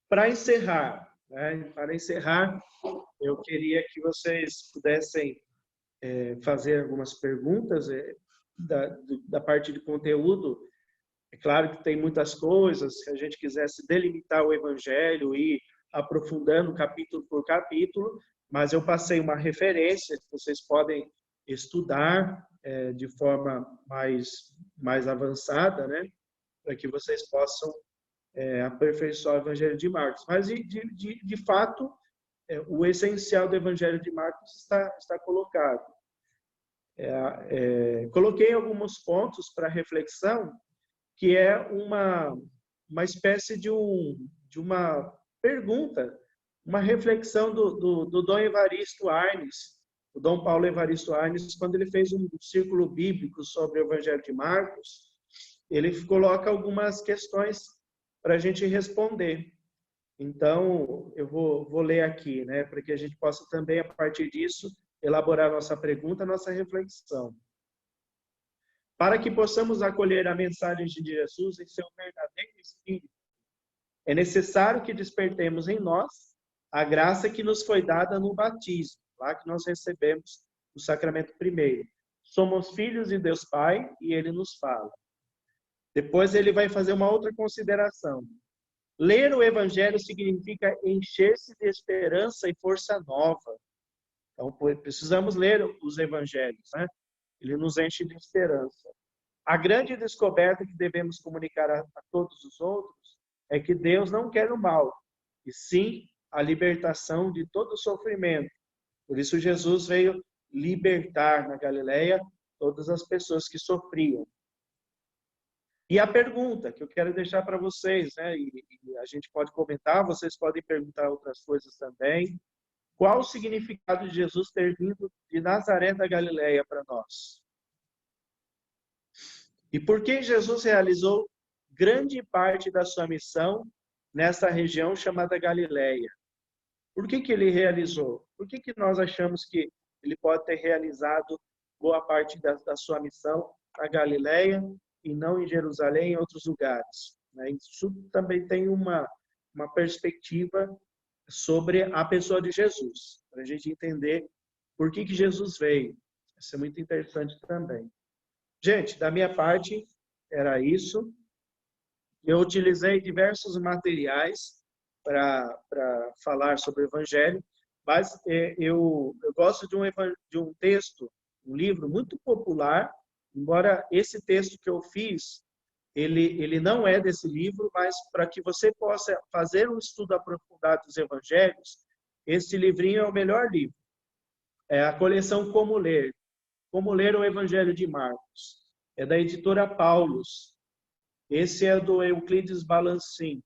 Para encerrar, eu queria que vocês pudessem fazer algumas perguntas da parte de conteúdo. É claro que tem muitas coisas, se a gente quisesse delimitar o Evangelho e ir aprofundando capítulo por capítulo, mas eu passei uma referência que vocês podem estudar de forma mais avançada, né? Para que vocês possam aperfeiçoar o Evangelho de Marcos. Mas, de fato, o essencial do Evangelho de Marcos está colocado. Coloquei alguns pontos para reflexão, que é uma espécie de uma pergunta, uma reflexão do Dom Evaristo Arnes, o Dom Paulo Evaristo Arnes, quando ele fez um círculo bíblico sobre o Evangelho de Marcos, ele coloca algumas questões para a gente responder. Então, eu vou ler aqui, né, para que a gente possa também, a partir disso, elaborar nossa pergunta, nossa reflexão. Para que possamos acolher a mensagem de Jesus em seu verdadeiro espírito, é necessário que despertemos em nós a graça que nos foi dada no batismo, lá que nós recebemos o sacramento primeiro. Somos filhos de Deus Pai e Ele nos fala. Depois ele vai fazer uma outra consideração. Ler o Evangelho significa encher-se de esperança e força nova. Então, precisamos ler os Evangelhos, né? Ele nos enche de esperança. A grande descoberta que devemos comunicar a todos os outros é que Deus não quer o mal, e sim a libertação de todo sofrimento. Por isso Jesus veio libertar na Galileia todas as pessoas que sofriam. E a pergunta que eu quero deixar para vocês, né, e a gente pode comentar, vocês podem perguntar outras coisas também. Qual o significado de Jesus ter vindo de Nazaré da Galileia para nós? E por que Jesus realizou grande parte da sua missão nessa região chamada Galileia? Por que ele realizou? Por que nós achamos que ele pode ter realizado boa parte da sua missão na Galileia e não em Jerusalém e em outros lugares? Isso também tem uma perspectiva sobre a pessoa de Jesus, para a gente entender por que Jesus veio. Isso é muito interessante também. Gente, da minha parte, era isso. Eu utilizei diversos materiais para falar sobre o Evangelho, mas eu gosto de um texto, um livro muito popular, embora esse texto que eu fiz, ele não é desse livro, mas para que você possa fazer um estudo aprofundado dos Evangelhos, esse livrinho é o melhor livro. É a coleção Como Ler o Evangelho de Marcos. É da editora Paulus. Esse é do Euclides Balancin.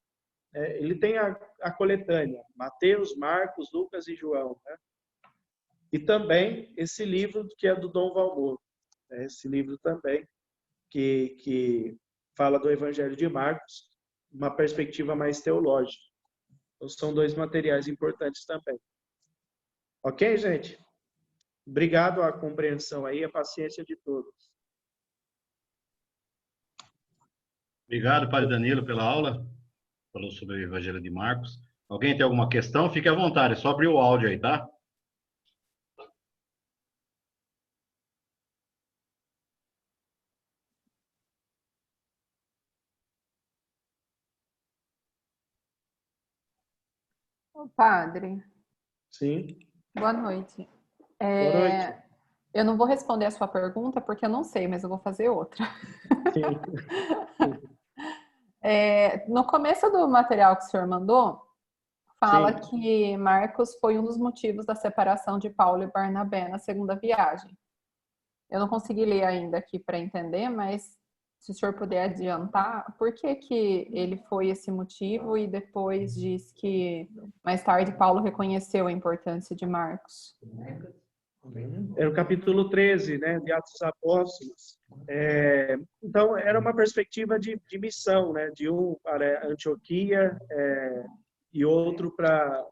Ele tem a coletânea, Mateus, Marcos, Lucas e João. Né? E também esse livro que é do Dom Valmor. Esse livro também, que fala do Evangelho de Marcos, uma perspectiva mais teológica. Então, são dois materiais importantes também. Ok, gente? Obrigado à compreensão aí, a paciência de todos. Obrigado, Padre Danilo, pela aula. Falou sobre o Evangelho de Marcos. Alguém tem alguma questão? Fique à vontade, é só abrir o áudio aí, tá? Ô, padre. Sim. Boa noite. Boa noite. Eu não vou responder a sua pergunta porque eu não sei, mas eu vou fazer outra. No começo do material que o senhor mandou, fala Sim. que Marcos foi um dos motivos da separação de Paulo e Barnabé na segunda viagem. Eu não consegui ler ainda aqui para entender, mas se o senhor puder adiantar, por que que ele foi esse motivo e depois diz que mais tarde Paulo reconheceu a importância de Marcos? É o capítulo 13, né, de Atos dos Apóstolos. Então, era uma perspectiva de missão, né, de um para Antioquia e outro para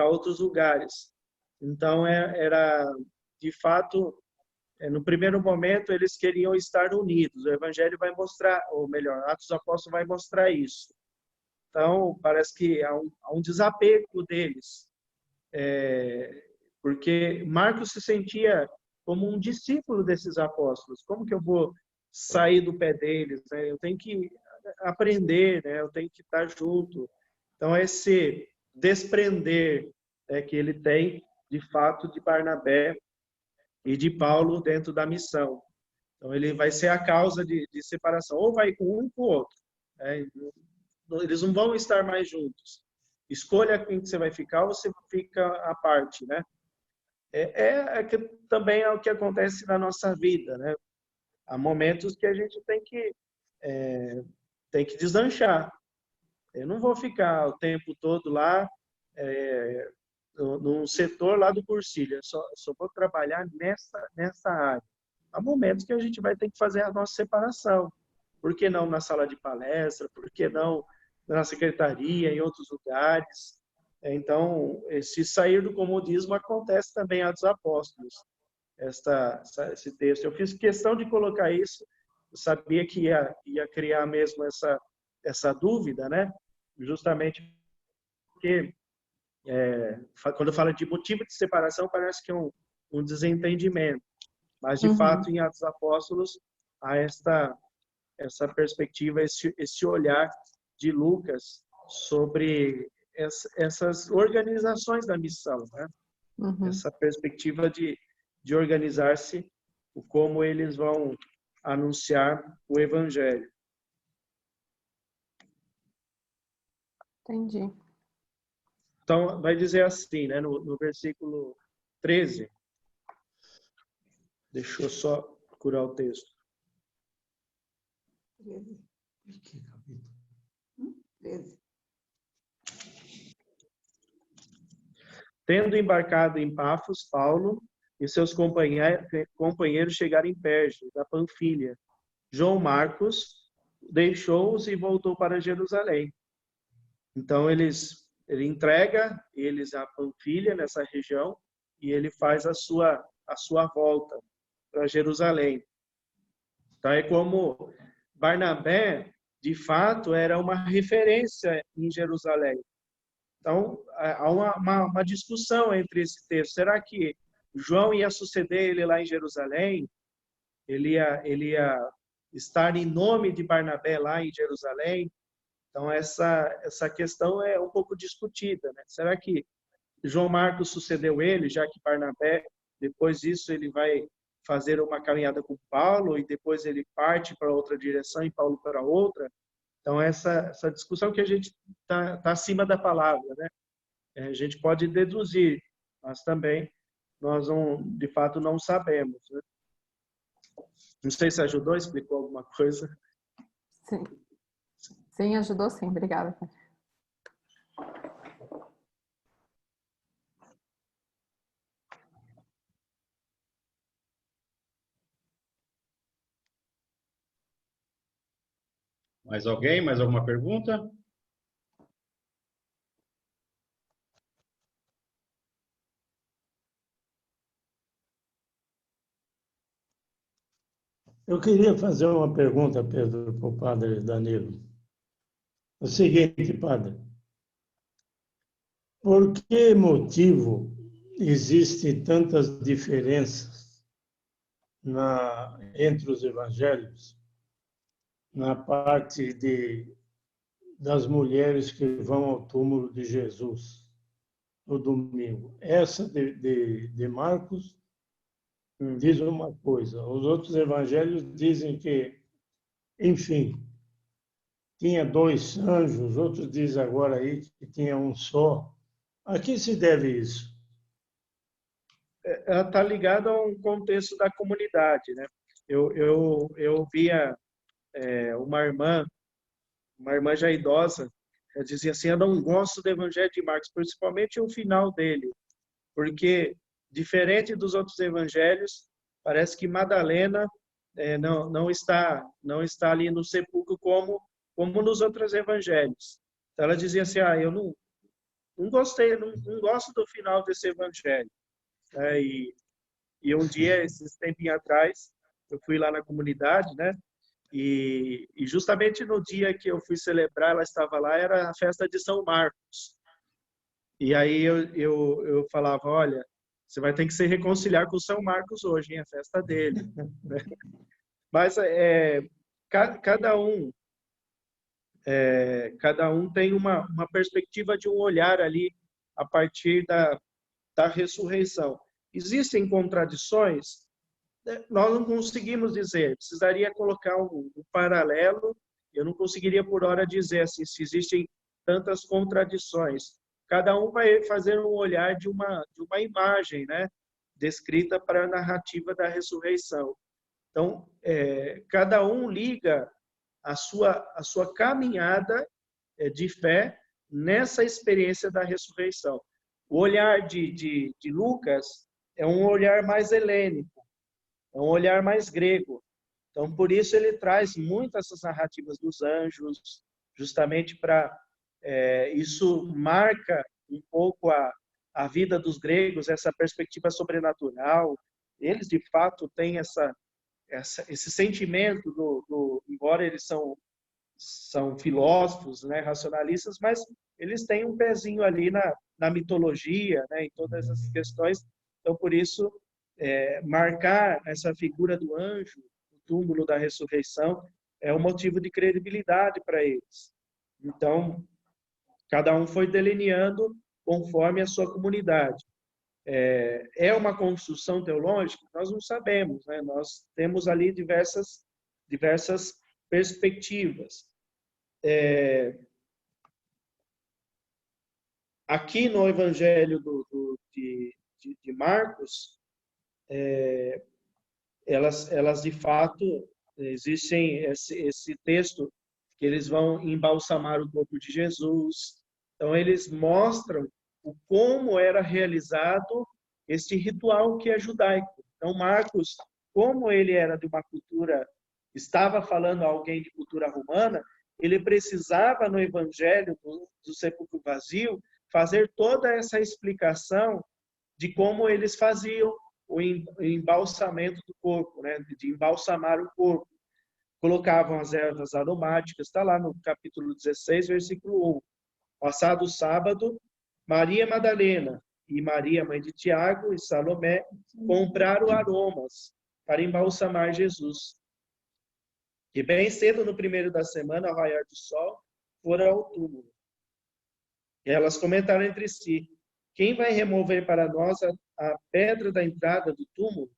outros lugares. Então, era, de fato, no primeiro momento, eles queriam estar unidos. O Evangelho vai mostrar, ou melhor, Atos dos Apóstolos vai mostrar isso. Então, parece que há um desapego deles. Porque Marcos se sentia como um discípulo desses apóstolos. Como que eu vou sair do pé deles? Né? Eu tenho que aprender, né? Eu tenho que estar junto. Então, esse desprender que ele tem, de fato, de Barnabé e de Paulo dentro da missão. Então, ele vai ser a causa de separação. Ou vai com um com o outro. Né? Eles não vão estar mais juntos. Escolha quem que você vai ficar ou você fica à parte, né? Que também é o que acontece na nossa vida, né? Há momentos que a gente tem que deslanchar. Eu não vou ficar o tempo todo lá num setor lá do cursilho. Eu só vou trabalhar nessa área. Há momentos que a gente vai ter que fazer a nossa separação. Por que não na sala de palestra? Por que não na secretaria, em outros lugares? Então, esse sair do comodismo acontece também aos apóstolos, esse texto. Eu fiz questão de colocar isso, eu sabia que ia criar mesmo essa dúvida, né? Justamente porque quando fala de motivo de separação, parece que é um desentendimento. Mas, de fato, em Atos Apóstolos, há essa perspectiva, esse olhar de Lucas sobre essas organizações da missão, né? Essa perspectiva de organizar-se, como eles vão anunciar o Evangelho. Entendi. Então, vai dizer assim, né, no versículo 13. Deixa eu só procurar o texto. 13. Tendo embarcado em Pafos, Paulo e seus companheiros chegaram em Perge, da Panfilha. João Marcos deixou-os e voltou para Jerusalém. Então, ele entrega eles a Panfilha, nessa região, e ele faz a sua volta para Jerusalém. Então, é como Barnabé, de fato, era uma referência em Jerusalém. Então, há uma discussão entre esse texto. Será que João ia suceder ele lá em Jerusalém? Ele ia estar em nome de Barnabé lá em Jerusalém? Então, essa questão é um pouco discutida, né? Será que João Marcos sucedeu ele, já que Barnabé, depois disso, ele vai fazer uma caminhada com Paulo e depois ele parte para outra direção e Paulo para outra? Então, essa discussão que a gente tá acima da palavra, né? A gente pode deduzir, mas também nós, de fato, não sabemos, né? Não sei se ajudou, explicou alguma coisa. Sim. Sim, ajudou sim. Obrigada. Mais alguém? Mais alguma pergunta? Eu queria fazer uma pergunta, Pedro, para o padre Danilo. O seguinte, padre, por que motivo existem tantas diferenças entre os evangelhos na parte das mulheres que vão ao túmulo de Jesus no domingo? Essa de Marcos diz uma coisa, os outros evangelhos dizem que enfim, tinha 2 anjos, outros dizem agora aí que tinha um só. A que se deve isso? Ela está ligada a um contexto da comunidade, né? Eu via uma irmã já idosa, ela dizia assim, eu não gosto do Evangelho de Marcos, principalmente o final dele, porque, diferente dos outros evangelhos, parece que Madalena não está ali no sepulcro como nos outros evangelhos. Então, ela dizia assim, eu não gostei, não gosto do final desse evangelho. E um dia, esses tempinhos atrás, eu fui lá na comunidade, né? E justamente no dia que eu fui celebrar, ela estava lá, era a festa de São Marcos. E aí eu falava, olha, você vai ter que se reconciliar com São Marcos hoje, hein? A festa dele. Mas cada um tem uma perspectiva de um olhar ali a partir da ressurreição. Existem contradições? Nós não conseguimos dizer, precisaria colocar um paralelo, eu não conseguiria por hora dizer assim, se existem tantas contradições. Cada um vai fazer um olhar de uma imagem, né, descrita para a narrativa da ressurreição. Então, cada um liga a sua caminhada de fé nessa experiência da ressurreição. O olhar de Lucas é um olhar mais helênico, é um olhar mais grego. Então, por isso ele traz muitas essas narrativas dos anjos, justamente para isso marca um pouco a vida dos gregos, essa perspectiva sobrenatural. Eles, de fato, têm esse sentimento embora eles são filósofos, né, racionalistas, mas eles têm um pezinho ali na mitologia, né, em todas essas questões. Então, por isso, marcar essa figura do anjo, o túmulo da ressurreição, é um motivo de credibilidade para eles. Então, cada um foi delineando conforme a sua comunidade. É uma construção teológica? Nós não sabemos, né? Nós temos ali diversas perspectivas. Aqui no Evangelho de Marcos, elas de fato existem esse texto que eles vão embalsamar o corpo de Jesus. Então eles mostram como era realizado este ritual que é judaico. Então Marcos, como ele era de uma cultura, estava falando a alguém de cultura romana, ele precisava no Evangelho do sepulcro vazio fazer toda essa explicação de como eles faziam o embalsamento do corpo, né? De embalsamar o corpo. Colocavam as ervas aromáticas, está lá no capítulo 16, versículo 1. Passado o sábado, Maria Madalena e Maria, mãe de Tiago e Salomé, compraram aromas para embalsamar Jesus. E bem cedo, no primeiro da semana, ao raiar do sol, foram ao túmulo. E elas comentaram entre si, quem vai remover para nós a pedra da entrada do túmulo?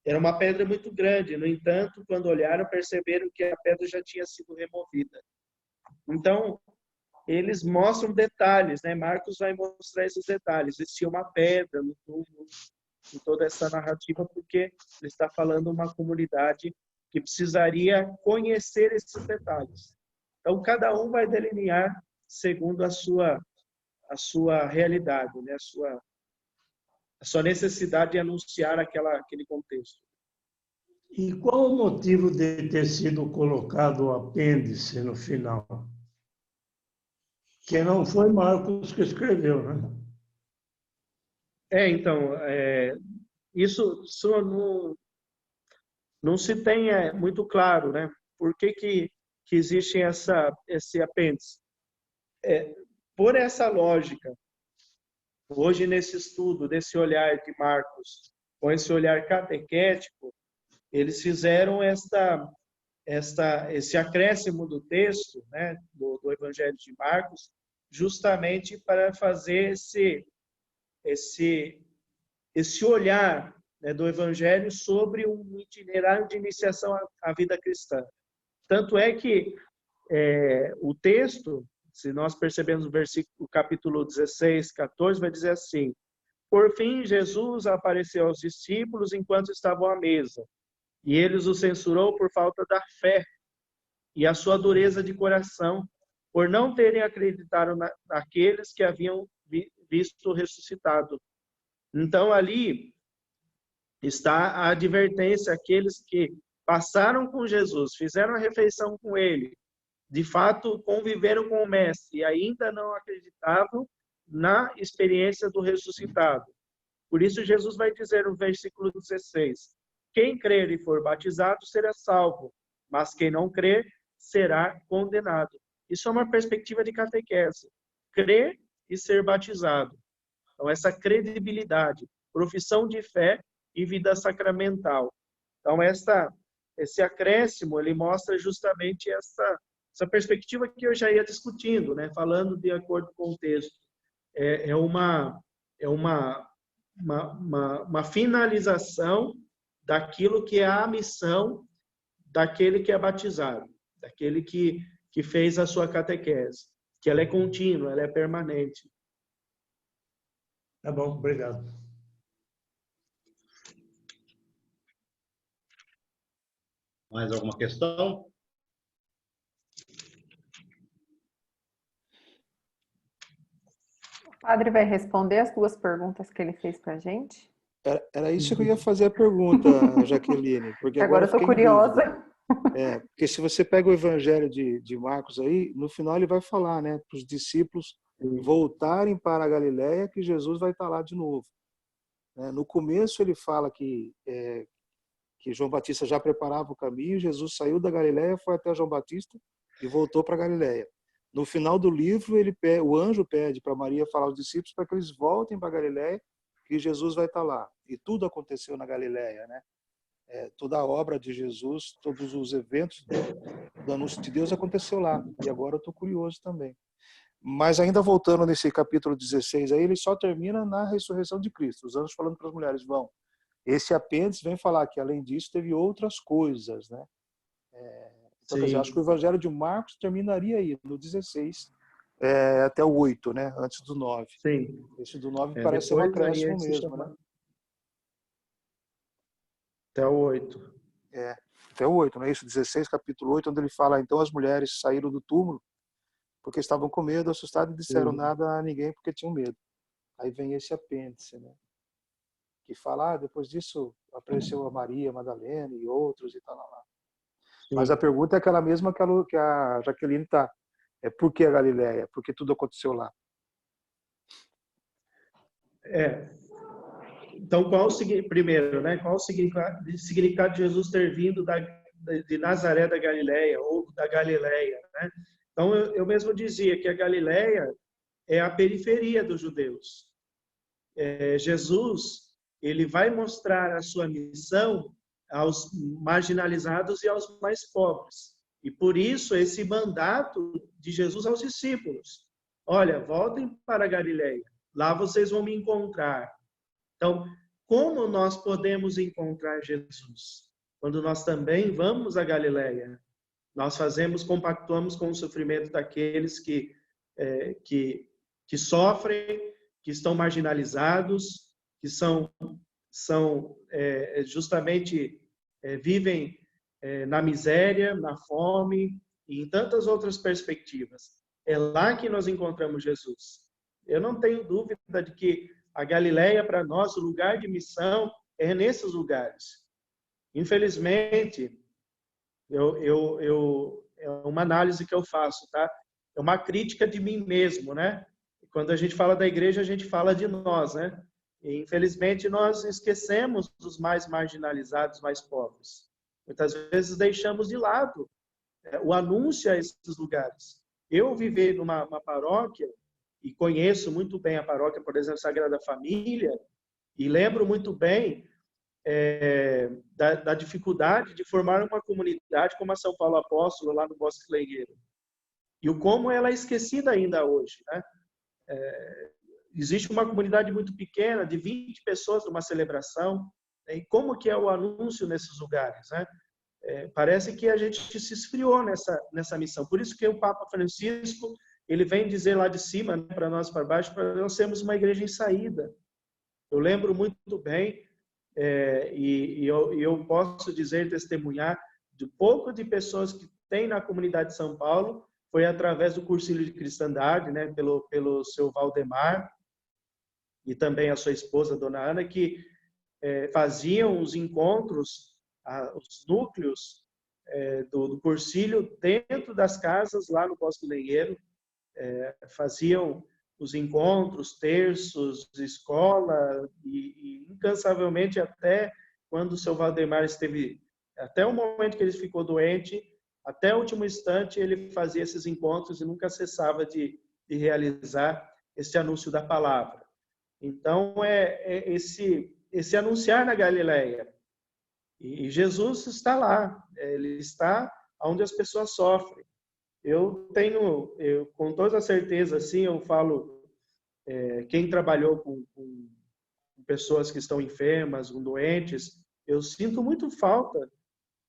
Era uma pedra muito grande, no entanto, quando olharam, perceberam que a pedra já tinha sido removida. Então, eles mostram detalhes, né? Marcos vai mostrar esses detalhes. Existia uma pedra no túmulo, em toda essa narrativa, porque ele está falando uma comunidade que precisaria conhecer esses detalhes. Então, cada um vai delinear segundo a sua realidade, né? A sua necessidade de anunciar aquele contexto. E qual o motivo de ter sido colocado o apêndice no final? Que não foi Marcos que escreveu, né? Então, isso não se tem muito claro, né? Por que existe esse apêndice? Por essa lógica, hoje nesse estudo, desse olhar de Marcos, com esse olhar catequético, eles fizeram esse acréscimo do texto, né, do Evangelho de Marcos, justamente para fazer esse olhar, né, do Evangelho sobre um itinerário de iniciação à vida cristã. Tanto é que o texto, se nós percebemos o capítulo 16, 14, vai dizer assim: por fim, Jesus apareceu aos discípulos enquanto estavam à mesa, e eles o censurou por falta da fé e a sua dureza de coração, por não terem acreditado naqueles que haviam visto ressuscitado. Então, ali está a advertência àqueles que passaram com Jesus, fizeram a refeição com ele, de fato conviveram com o Mestre e ainda não acreditavam na experiência do ressuscitado. Por isso, Jesus vai dizer no versículo 16: quem crer e for batizado será salvo, mas quem não crer será condenado. Isso é uma perspectiva de catequese. Crer e ser batizado. Então, essa credibilidade, profissão de fé e vida sacramental. Então, esse acréscimo, ele mostra justamente essa perspectiva que eu já ia discutindo, né? Falando de acordo com o texto. É uma finalização daquilo que é a missão daquele que é batizado, daquele que fez a sua catequese, que ela é contínua, ela é permanente. Tá bom, obrigado. Mais alguma questão? O padre vai responder as duas perguntas que ele fez para a gente? Era isso que eu ia fazer a pergunta, Jaqueline, porque Agora eu estou fiquei em dúvida. curiosa. Porque se você pega o Evangelho de Marcos aí, no final ele vai falar, né, para os discípulos voltarem para a Galileia, que Jesus vai estar lá de novo. No começo ele fala que João Batista já preparava o caminho, Jesus saiu da Galileia, foi até João Batista e voltou para a Galileia. No final do livro, o anjo pede para Maria falar aos discípulos para que eles voltem para a Galileia, que Jesus vai estar lá. E tudo aconteceu na Galileia, né? Toda a obra de Jesus, todos os eventos do anúncio de Deus aconteceu lá. E agora eu estou curioso também. Mas ainda voltando nesse capítulo 16, aí ele só termina na ressurreição de Cristo. Os anjos falando para as mulheres, vão. Esse apêndice vem falar que, além disso, teve outras coisas, né? Então, quer dizer, acho que o Evangelho de Marcos terminaria aí, no 16, até o 8, né? Antes do 9. Sim. Esse do 9 parece ser um acréscimo mesmo, chama... né? Até o 8. Até o 8, não é isso? 16, capítulo 8, onde ele fala, então as mulheres saíram do túmulo porque estavam com medo, assustadas, e disseram nada a ninguém porque tinham medo. Aí vem esse apêndice, né? Que fala, depois disso apareceu a Maria Madalena e outros e tal lá. Sim. Mas a pergunta é aquela mesma que a Jaqueline está. Por que a Galileia? Porque tudo aconteceu lá. Então, primeiro, né? Qual o significado de Jesus ter vindo de Nazaré da Galileia ou da Galileia, né? Então, eu mesmo dizia que a Galileia é a periferia dos judeus. Jesus, ele vai mostrar a sua missão aos marginalizados e aos mais pobres. E por isso, esse mandato de Jesus aos discípulos. Olha, voltem para a Galileia. Lá vocês vão me encontrar. Então, como nós podemos encontrar Jesus? Quando nós também vamos à Galileia. Nós compactuamos com o sofrimento daqueles que sofrem, que estão marginalizados, que justamente vivem na miséria, na fome e em tantas outras perspectivas. É lá que nós encontramos Jesus. Eu não tenho dúvida de que a Galileia, para nós, o lugar de missão é nesses lugares. Infelizmente, é uma análise que eu faço, tá? É uma crítica de mim mesmo, né? Quando a gente fala da igreja, a gente fala de nós, né? E, infelizmente, nós esquecemos dos mais marginalizados, mais pobres. Muitas vezes deixamos de lado o anúncio a esses lugares. Eu vivi numa paróquia e conheço muito bem a paróquia, por exemplo, Sagrada Família, e lembro muito bem da dificuldade de formar uma comunidade como a São Paulo Apóstolo, lá no Bosque Legueiro. E o como ela é esquecida ainda hoje, né? Existe uma comunidade muito pequena, de 20 pessoas numa celebração, né? E como que é o anúncio nesses lugares, né? parece que a gente se esfriou nessa missão. Por isso que o Papa Francisco, ele vem dizer lá de cima, né, para nós, para baixo, para nós sermos uma igreja em saída. Eu lembro muito bem, e eu posso dizer, testemunhar, de pouco de pessoas que tem na comunidade de São Paulo, foi através do Cursilho de Cristandade, né, pelo seu Valdemar, e também a sua esposa, Dona Ana, que faziam os encontros, os núcleos do Cursilho dentro das casas, lá no Bosque Leieiro, faziam os encontros, terços, escola, e incansavelmente até quando o seu Valdemar esteve, até o momento que ele ficou doente, até o último instante ele fazia esses encontros e nunca cessava de realizar esse anúncio da palavra. Então, esse anunciar na Galileia. E Jesus está lá, ele está onde as pessoas sofrem. Eu com toda certeza, assim, eu falo, quem trabalhou com pessoas que estão enfermas, com doentes, eu sinto muito falta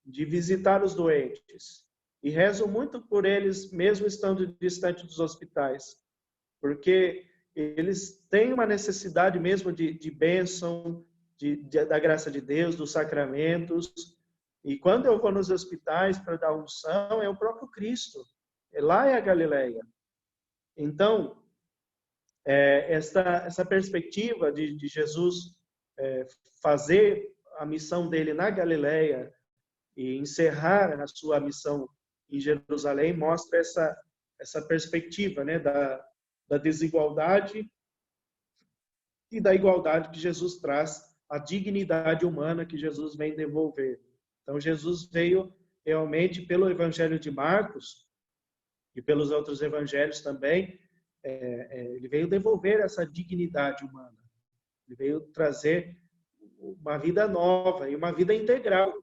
de visitar os doentes. E rezo muito por eles, mesmo estando distante dos hospitais. Porque eles têm uma necessidade mesmo de bênção, da graça de Deus, dos sacramentos. E quando eu vou nos hospitais para dar unção, é o próprio Cristo. Lá é a Galileia. Então, essa perspectiva de Jesus fazer a missão dele na Galileia e encerrar a sua missão em Jerusalém mostra essa perspectiva, né, da desigualdade e da igualdade que Jesus traz, a dignidade humana que Jesus vem devolver. Então, Jesus veio realmente pelo Evangelho de Marcos e pelos outros evangelhos também, ele veio devolver essa dignidade humana. Ele veio trazer uma vida nova e uma vida integral.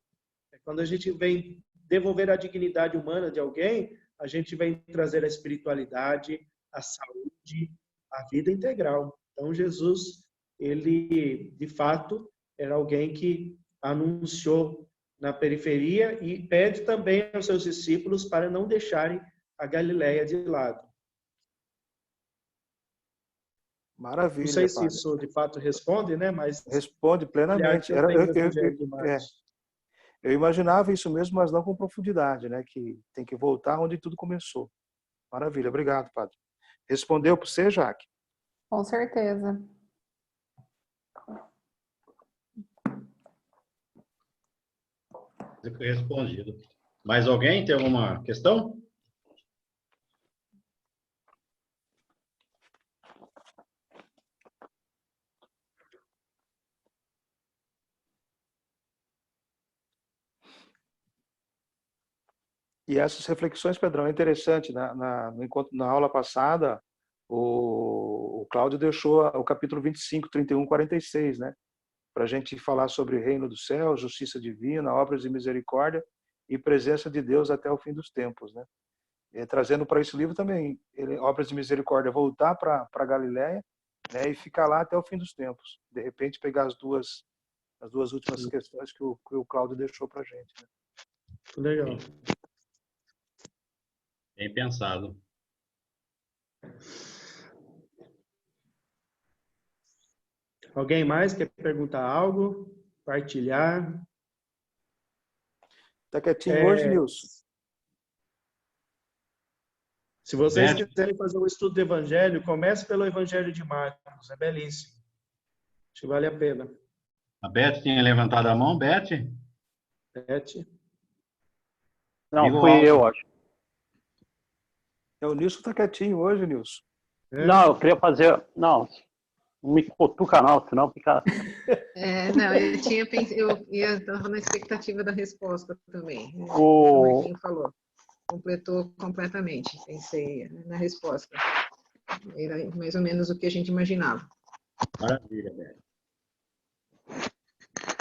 Quando a gente vem devolver a dignidade humana de alguém, a gente vem trazer a espiritualidade, a saúde, a vida integral. Então, Jesus, ele, de fato, era alguém que anunciou na periferia e pede também aos seus discípulos para não deixarem a Galileia de lado. Maravilha, não sei se padre. isso, de fato, responde, né? Mas responde plenamente. Eu imaginava isso mesmo, mas não com profundidade, né? Que tem que voltar onde tudo começou. Maravilha, obrigado, padre. Respondeu para você, Jaque? Com certeza. Foi respondido. Mais alguém tem alguma questão? E essas reflexões, Pedrão, é interessante. Na aula passada, o Cláudio deixou o capítulo 25, 31, 46, né? Para a gente falar sobre o reino do céu, justiça divina, obras de misericórdia e presença de Deus até o fim dos tempos, né? E trazendo para esse livro também, obras de misericórdia, voltar para Galileia, né? E ficar lá até o fim dos tempos. De repente, pegar as duas últimas questões que o Cláudio deixou para a gente, né? Legal. Bem pensado. Alguém mais quer perguntar algo? Partilhar? Tá quietinho hoje, Nilson? Se vocês quiserem fazer um estudo do Evangelho, comece pelo Evangelho de Marcos. É belíssimo. Acho que vale a pena. A Beth tinha levantado a mão, Beth? Beth? Não, fui eu, acho. O Nilson tá quietinho hoje, Nilson. Não, eu queria fazer... Não me cutuca não, senão fica... Não, eu estava na expectativa da resposta também. O Marquinhos falou. Completou completamente. Pensei na resposta. Era mais ou menos o que a gente imaginava. Maravilha, Beth.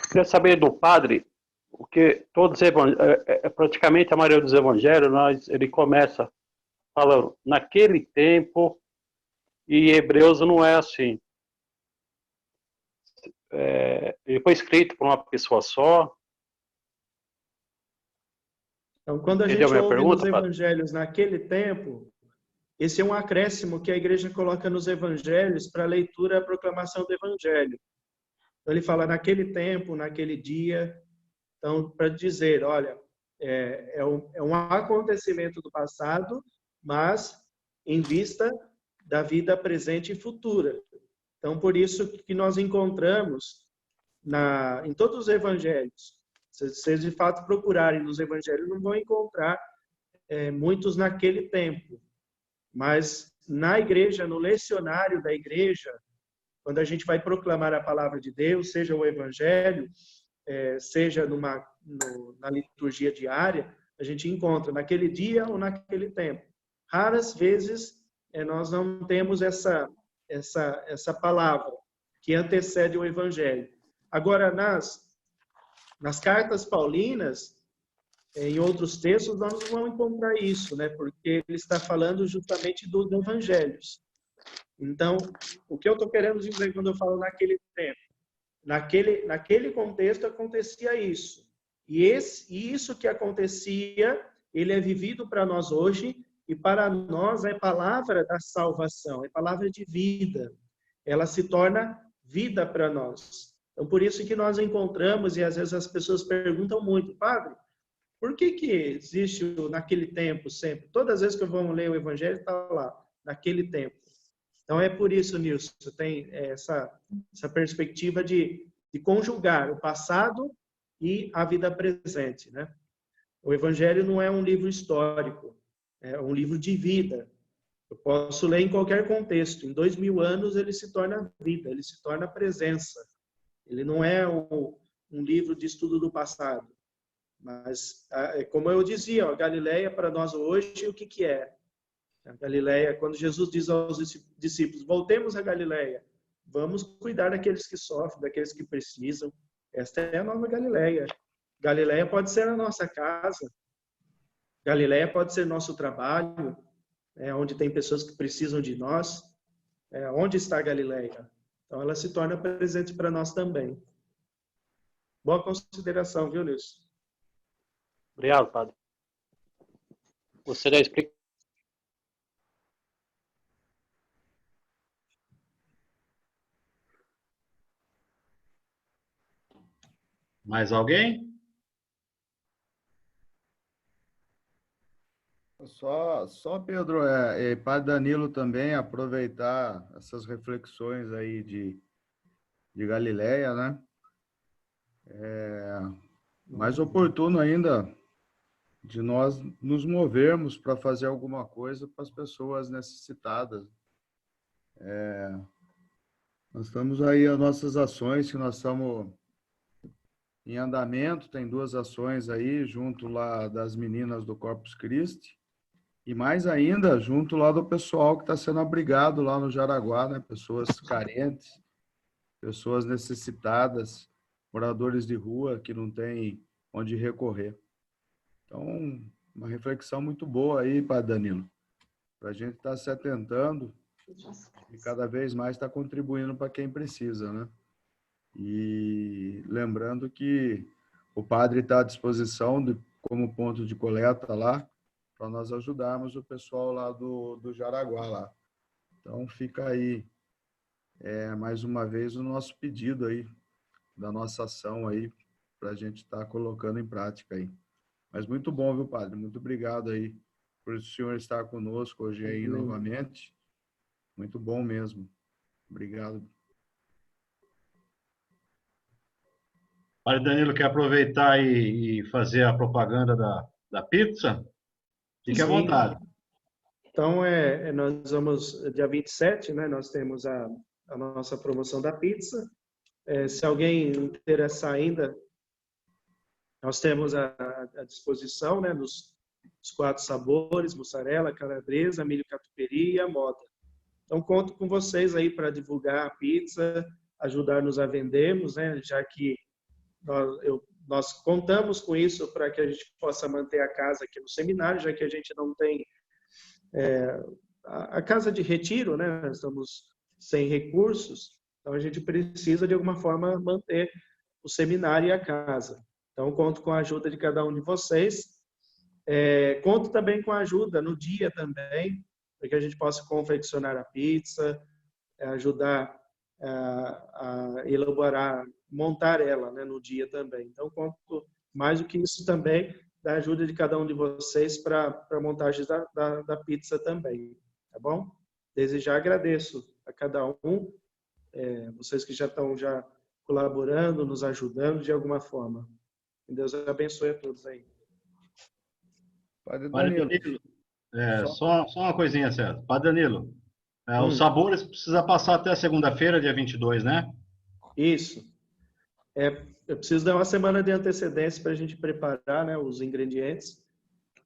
Queria saber do padre, porque praticamente a maioria dos evangelhos, ele começa falando naquele tempo, e Hebreus não é assim. Ele foi escrito por uma pessoa só. Então, quando a gente ouve nos evangelhos naquele tempo, esse é um acréscimo que a igreja coloca nos evangelhos para a leitura e a proclamação do evangelho. Então, ele fala naquele tempo, naquele dia. Então, para dizer, olha, é um acontecimento do passado, mas em vista da vida presente e futura. Então, por isso que nós encontramos em todos os evangelhos, se vocês de fato procurarem nos evangelhos, não vão encontrar muitos naquele tempo. Mas na igreja, no lecionário da igreja, quando a gente vai proclamar a palavra de Deus, seja o evangelho, seja na liturgia diária, a gente encontra naquele dia ou naquele tempo. Raras vezes nós não temos essa palavra que antecede o evangelho. Agora, nas cartas paulinas, em outros textos, nós não vamos encontrar isso, né? Porque ele está falando justamente dos evangelhos. Então, o que eu estou querendo dizer quando eu falo naquele tempo? Naquele contexto acontecia isso. E isso que acontecia, ele é vivido para nós hoje, e para nós é palavra da salvação, é palavra de vida. Ela se torna vida para nós. Então, por isso que nós encontramos, e às vezes as pessoas perguntam muito, padre, por que existe naquele tempo sempre? Todas as vezes que vamos ler o Evangelho, está lá, naquele tempo. Então, é por isso, Nilson, tem essa perspectiva de conjugar o passado e a vida presente, né? O Evangelho não é um livro histórico, é um livro de vida. Eu posso ler em qualquer contexto. Em 2000 anos, ele se torna vida, ele se torna presença. Ele não é um livro de estudo do passado. Mas, como eu dizia, a Galileia para nós hoje, o que é? A Galileia, quando Jesus diz aos discípulos, voltemos a Galileia, vamos cuidar daqueles que sofrem, daqueles que precisam. Esta é a nova Galileia. Galileia pode ser a nossa casa. Galileia pode ser nosso trabalho, onde tem pessoas que precisam de nós. Onde está a Galileia? Então, ela se torna presente para nós também. Boa consideração, viu, Nilson? Obrigado, padre. Você já explicou. Mais alguém? Só Pedro, Padre Danilo também aproveitar essas reflexões aí de Galileia, né? Mais oportuno ainda de nós nos movermos para fazer alguma coisa para as pessoas necessitadas. Nós estamos aí as nossas ações, que nós estamos em andamento, tem 2 ações aí, junto lá das meninas do Corpus Christi, e mais ainda, junto lá do pessoal que está sendo abrigado lá no Jaraguá, né? Pessoas carentes, pessoas necessitadas, moradores de rua que não têm onde recorrer. Então, uma reflexão muito boa aí, Padre Danilo, para a gente estar se atentando e cada vez mais estar contribuindo para quem precisa, né? E lembrando que o padre está à disposição como ponto de coleta lá, para nós ajudarmos o pessoal lá do Jaraguá lá. Então, fica aí, mais uma vez, o nosso pedido aí, da nossa ação aí, para a gente estar colocando em prática aí. Mas muito bom, viu, padre? Muito obrigado aí por o senhor estar conosco hoje aí novamente. Muito bom mesmo. Obrigado. Padre Danilo, quer aproveitar e fazer a propaganda da pizza? Fique à vontade. Então, nós vamos, dia 27, né, nós temos a nossa promoção da pizza. Se alguém interessar ainda, nós temos à disposição, né, dos 4 sabores, mussarela, calabresa, milho catupiry e a moda. Então, conto com vocês aí para divulgar a pizza, ajudar-nos a vendermos, né, já que nós contamos com isso para que a gente possa manter a casa aqui no seminário, já que a gente não tem a casa de retiro, né? Nós estamos sem recursos, então a gente precisa de alguma forma manter o seminário e a casa. Então conto com a ajuda de cada um de vocês Conto também com a ajuda no dia também, para que a gente possa confeccionar a pizza, ajudar a elaborar, montar ela, né, no dia também. Então, conto mais do que isso também da ajuda de cada um de vocês para a montagem da pizza também, tá bom? Desde já agradeço a cada um, vocês que já estão colaborando, nos ajudando de alguma forma. Que Deus abençoe a todos aí. Padre Padre Danilo, Danilo, só uma coisinha, César. Padre Danilo, os Hum. sabores precisa passar até segunda-feira, dia 22, né? Isso. Eu preciso dar uma semana de antecedência para a gente preparar, né, os ingredientes.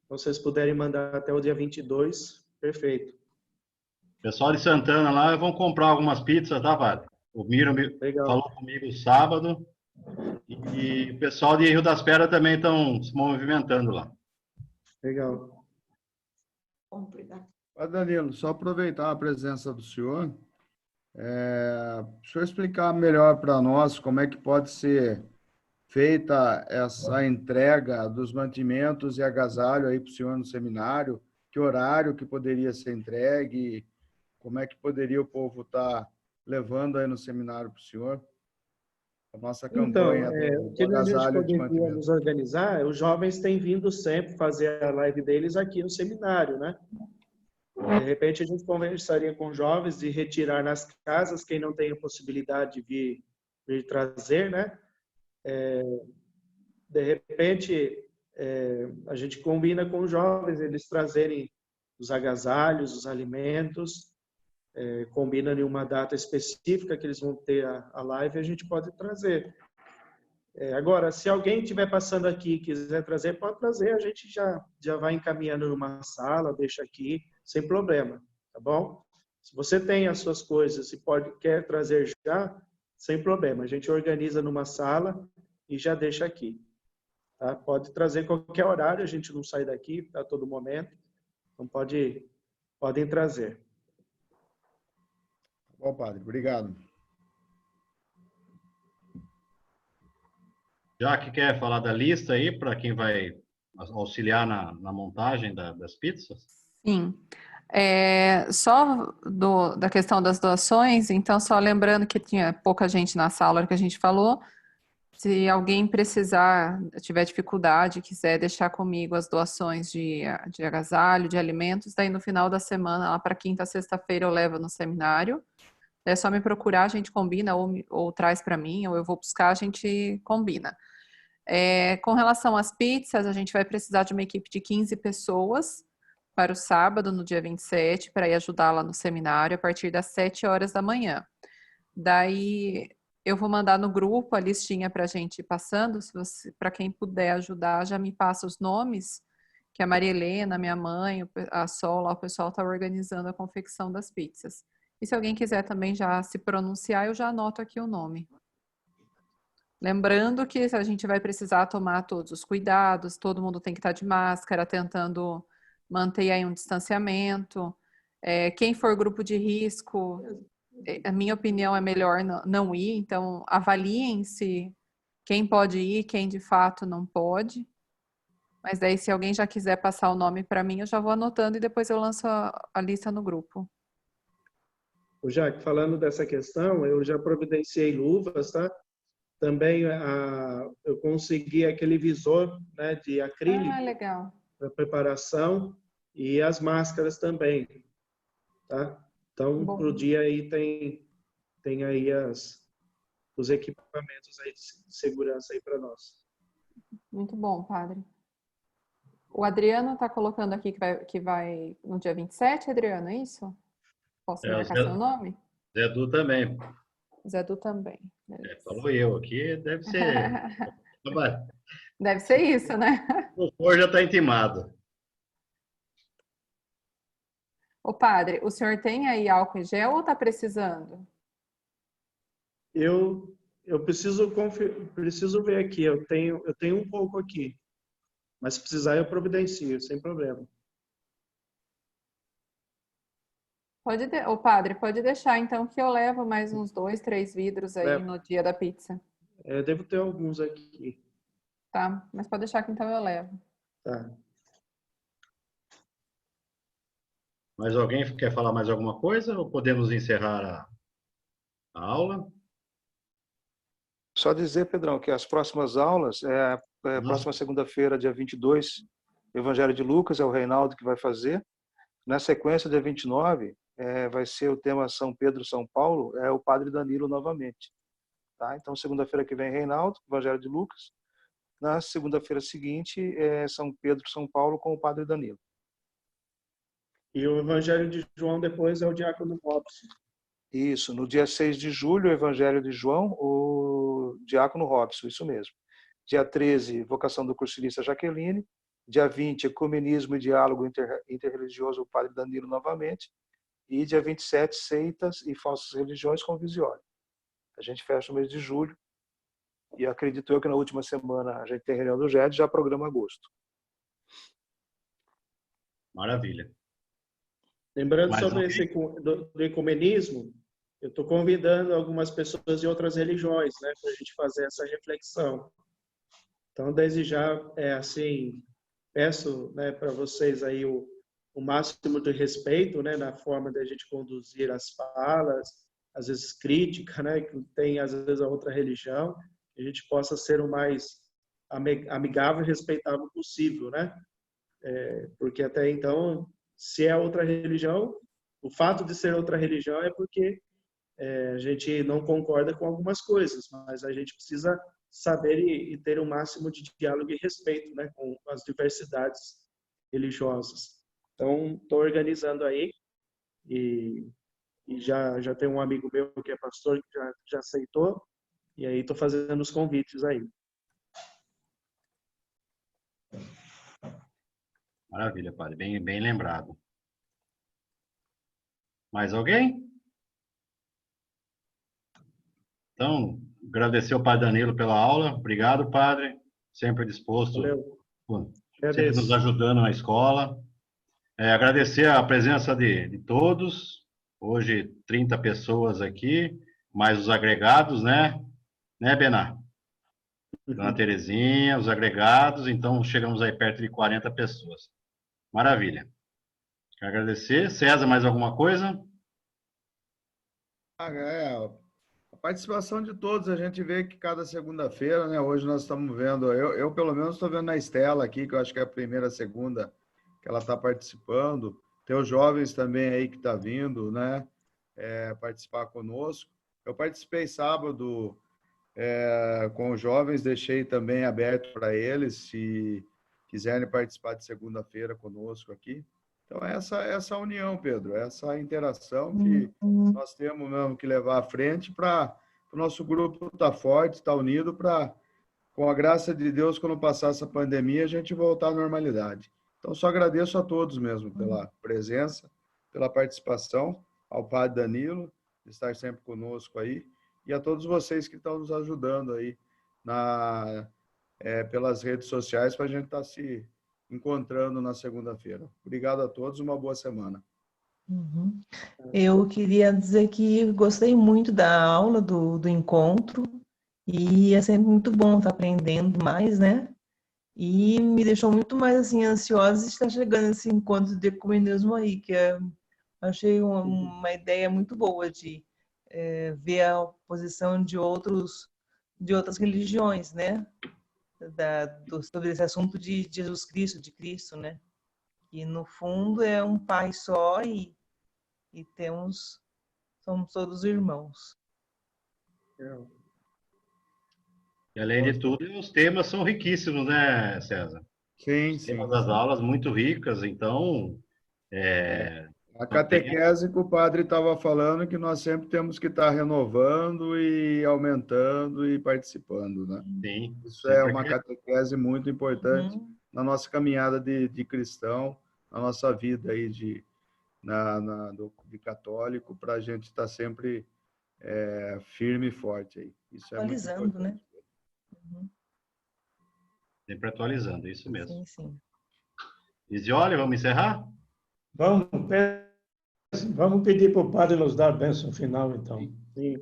Então, se vocês puderem mandar até o dia 22, perfeito. O pessoal de Santana lá vão comprar algumas pizzas, tá, Padre? O Miro Legal. falou comigo sábado. E o pessoal de Rio das Pedras também estão se movimentando lá. Legal. Padre Danilo, só aproveitar a presença do senhor, deixa eu explicar melhor para nós como é que pode ser feita essa entrega dos mantimentos e agasalho aí para o senhor no seminário, que horário que poderia ser entregue, como é que poderia o povo estar levando aí no seminário para o senhor? A nossa campanha o do que a gente agasalho de poderia mantimento. nos organizar, os jovens têm vindo sempre fazer a live deles aqui no seminário, né? De repente, a gente conversaria com jovens de retirar nas casas, quem não tem a possibilidade de vir trazer, né? De repente, a gente combina com os jovens, eles trazerem os agasalhos, os alimentos, combina em uma data específica que eles vão ter a live, a gente pode trazer. Agora, se alguém estiver passando aqui e quiser trazer, pode trazer, a gente já vai encaminhando numa sala, deixa aqui, sem problema, tá bom? Se você tem as suas coisas e quer trazer já, sem problema, a gente organiza numa sala e já deixa aqui. Tá? Pode trazer qualquer horário, a gente não sai daqui a todo momento, então podem trazer. Bom, padre, obrigado. Já que quer falar da lista aí, para quem vai auxiliar na montagem das pizzas? Sim. Só da questão das doações, então só lembrando que tinha pouca gente na sala que a gente falou. Se alguém precisar, tiver dificuldade, quiser deixar comigo as doações de agasalho, de alimentos, daí no final da semana, lá para quinta, sexta-feira, eu levo no seminário. É só me procurar, a gente combina, ou traz para mim, ou eu vou buscar, a gente combina. Com relação às pizzas, a gente vai precisar de uma equipe de 15 pessoas para o sábado, no dia 27, para ir ajudar lá no seminário, a partir das 7 horas da manhã. Daí, eu vou mandar no grupo a listinha para a gente ir passando, para quem puder ajudar, já me passa os nomes, que a Maria Helena, minha mãe, a Sol, lá, o pessoal está organizando a confecção das pizzas. E se alguém quiser também já se pronunciar, eu já anoto aqui o nome. Lembrando que a gente vai precisar tomar todos os cuidados, todo mundo tem que estar de máscara, tentando manter aí um distanciamento. Quem for grupo de risco, a minha opinião é melhor não ir, então avaliem se quem pode ir, quem de fato não pode. Mas daí, se alguém já quiser passar o nome para mim, eu já vou anotando e depois eu lanço a lista no grupo. Jaque, falando dessa questão, eu já providenciei luvas, tá? Também eu consegui aquele visor, né, de acrílico legal. para preparação e as máscaras também, tá? Então, para o dia aí tem aí os equipamentos aí de segurança aí para nós. Muito bom, padre. O Adriano está colocando aqui que vai no dia 27, Adriano, é isso? Posso marcar seu nome? Zé Du também. Zé Du também. Falou eu aqui, deve ser. Deve ser isso, né? O senhor já está intimado. Ô padre, o senhor tem aí álcool em gel ou está precisando? Eu preciso ver aqui, eu tenho um pouco aqui. Mas se precisar, eu providencio, sem problema. Ô padre, pode deixar então que eu levo mais uns 2, 3 vidros aí no dia da pizza. Devo ter alguns aqui. Tá, mas pode deixar que então eu levo. Tá. Mais alguém quer falar mais alguma coisa ou podemos encerrar a aula? Só dizer, Pedrão, que as próximas aulas, próxima segunda-feira, dia 22, Evangelho de Lucas, é o Reinaldo que vai fazer. Na sequência, dia 29, vai ser o tema São Pedro, São Paulo, é o Padre Danilo novamente. Tá? Então, segunda-feira que vem, Reinaldo, Evangelho de Lucas. Na segunda-feira seguinte, São Pedro, São Paulo, com o Padre Danilo. E o Evangelho de João depois é o Diácono Robson. Isso, no dia 6 de julho, o Evangelho de João, o Diácono Robson, isso mesmo. Dia 13, Vocação do Cursilista Jaqueline. Dia 20, Ecumenismo e Diálogo Interreligioso, o Padre Danilo novamente. E dia 27, Seitas e Falsas Religiões, com o Visioli. A gente fecha o mês de julho. E acredito eu que na última semana a gente tem reunião do GED, já programa agosto. Maravilha. Lembrando Mais sobre alguém? esse do ecumenismo, eu estou convidando algumas pessoas de outras religiões, né, para a gente fazer essa reflexão. Então, desde já, assim, peço, né, para vocês aí o máximo de respeito, né, na forma de a gente conduzir as falas, às vezes crítica, né, que tem às vezes a outra religião, que a gente possa ser o mais amigável e respeitável possível, né? Porque até então, se é outra religião, o fato de ser outra religião é porque a gente não concorda com algumas coisas, mas a gente precisa saber e ter o máximo de diálogo e respeito, né, com as diversidades religiosas. Então, estou organizando aí e já tem um amigo meu que é pastor que já aceitou, e aí estou fazendo os convites aí. Maravilha, padre. Bem lembrado. Mais alguém? Então, agradecer ao padre Danilo pela aula. Obrigado, padre. Sempre disposto, Valeu. sempre nos ajudando na escola. Agradecer a presença de todos. Hoje, 30 pessoas aqui, mais os agregados, né? Né, Bená? Dona Terezinha, os agregados. Então, chegamos aí perto de 40 pessoas. Maravilha. Quero agradecer. César, mais alguma coisa? A participação de todos, a gente vê que cada segunda-feira, né? Hoje nós estamos vendo, eu pelo menos estou vendo na Estela aqui, que eu acho que é a primeira, segunda que ela está participando. Tem os jovens também aí que está vindo, né? Participar conosco. Eu participei sábado com os jovens, deixei também aberto para eles, se quiserem participar de segunda-feira conosco aqui. Então, essa união, Pedro, essa interação que nós temos mesmo que levar à frente para o nosso grupo estar forte, estar unido, para, com a graça de Deus, quando passar essa pandemia, a gente voltar à normalidade. Então, só agradeço a todos mesmo pela presença, pela participação, ao padre Danilo, de estar sempre conosco aí, e a todos vocês que estão nos ajudando aí pelas redes sociais para a gente estar se encontrando na segunda-feira. Obrigado a todos, uma boa semana. Uhum. Eu queria dizer que gostei muito da aula, do encontro, e é sempre muito bom estar aprendendo mais, né? E me deixou muito mais assim ansiosa de estar chegando nesse encontro de ecumenismo aí, que achei uma ideia muito boa de ver a posição de outras religiões, né? Sobre esse assunto de Jesus Cristo, de Cristo, né? Que no fundo é um pai só e somos todos irmãos. E além de tudo, os temas são riquíssimos, né, César? Sim, os temas das aulas muito ricas, então... A catequese que o padre estava falando que nós sempre temos que estar renovando e aumentando e participando, né? Sim. Isso é uma catequese muito importante na nossa caminhada de cristão, na nossa vida aí de católico, para a gente estar sempre firme e forte aí. Isso é atualizando, muito importante, né? Sempre atualizando, isso mesmo. Sim, sim. Isioli, vamos encerrar? Vamos pedir para o padre nos dar a bênção final, então. Sim.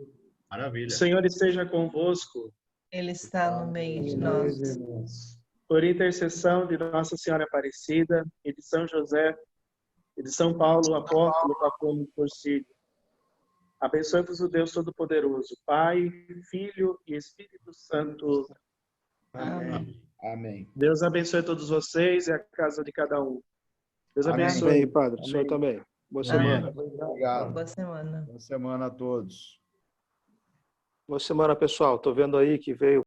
Maravilha. O Senhor esteja convosco. Ele está no meio de nós. Por intercessão de Nossa Senhora Aparecida e de São José, e de São Paulo, apóstolo Pacômio Porcílio. Abençoe-vos o Deus Todo-Poderoso, Pai, Filho e Espírito Santo. Amém. Amém. Deus abençoe todos vocês e a casa de cada um. Deus Amém. abençoe. Amém, Padre. O senhor Amém. também. Boa Amém. semana. Obrigado. Boa semana. Boa semana a todos. Boa semana, pessoal. Estou vendo aí que veio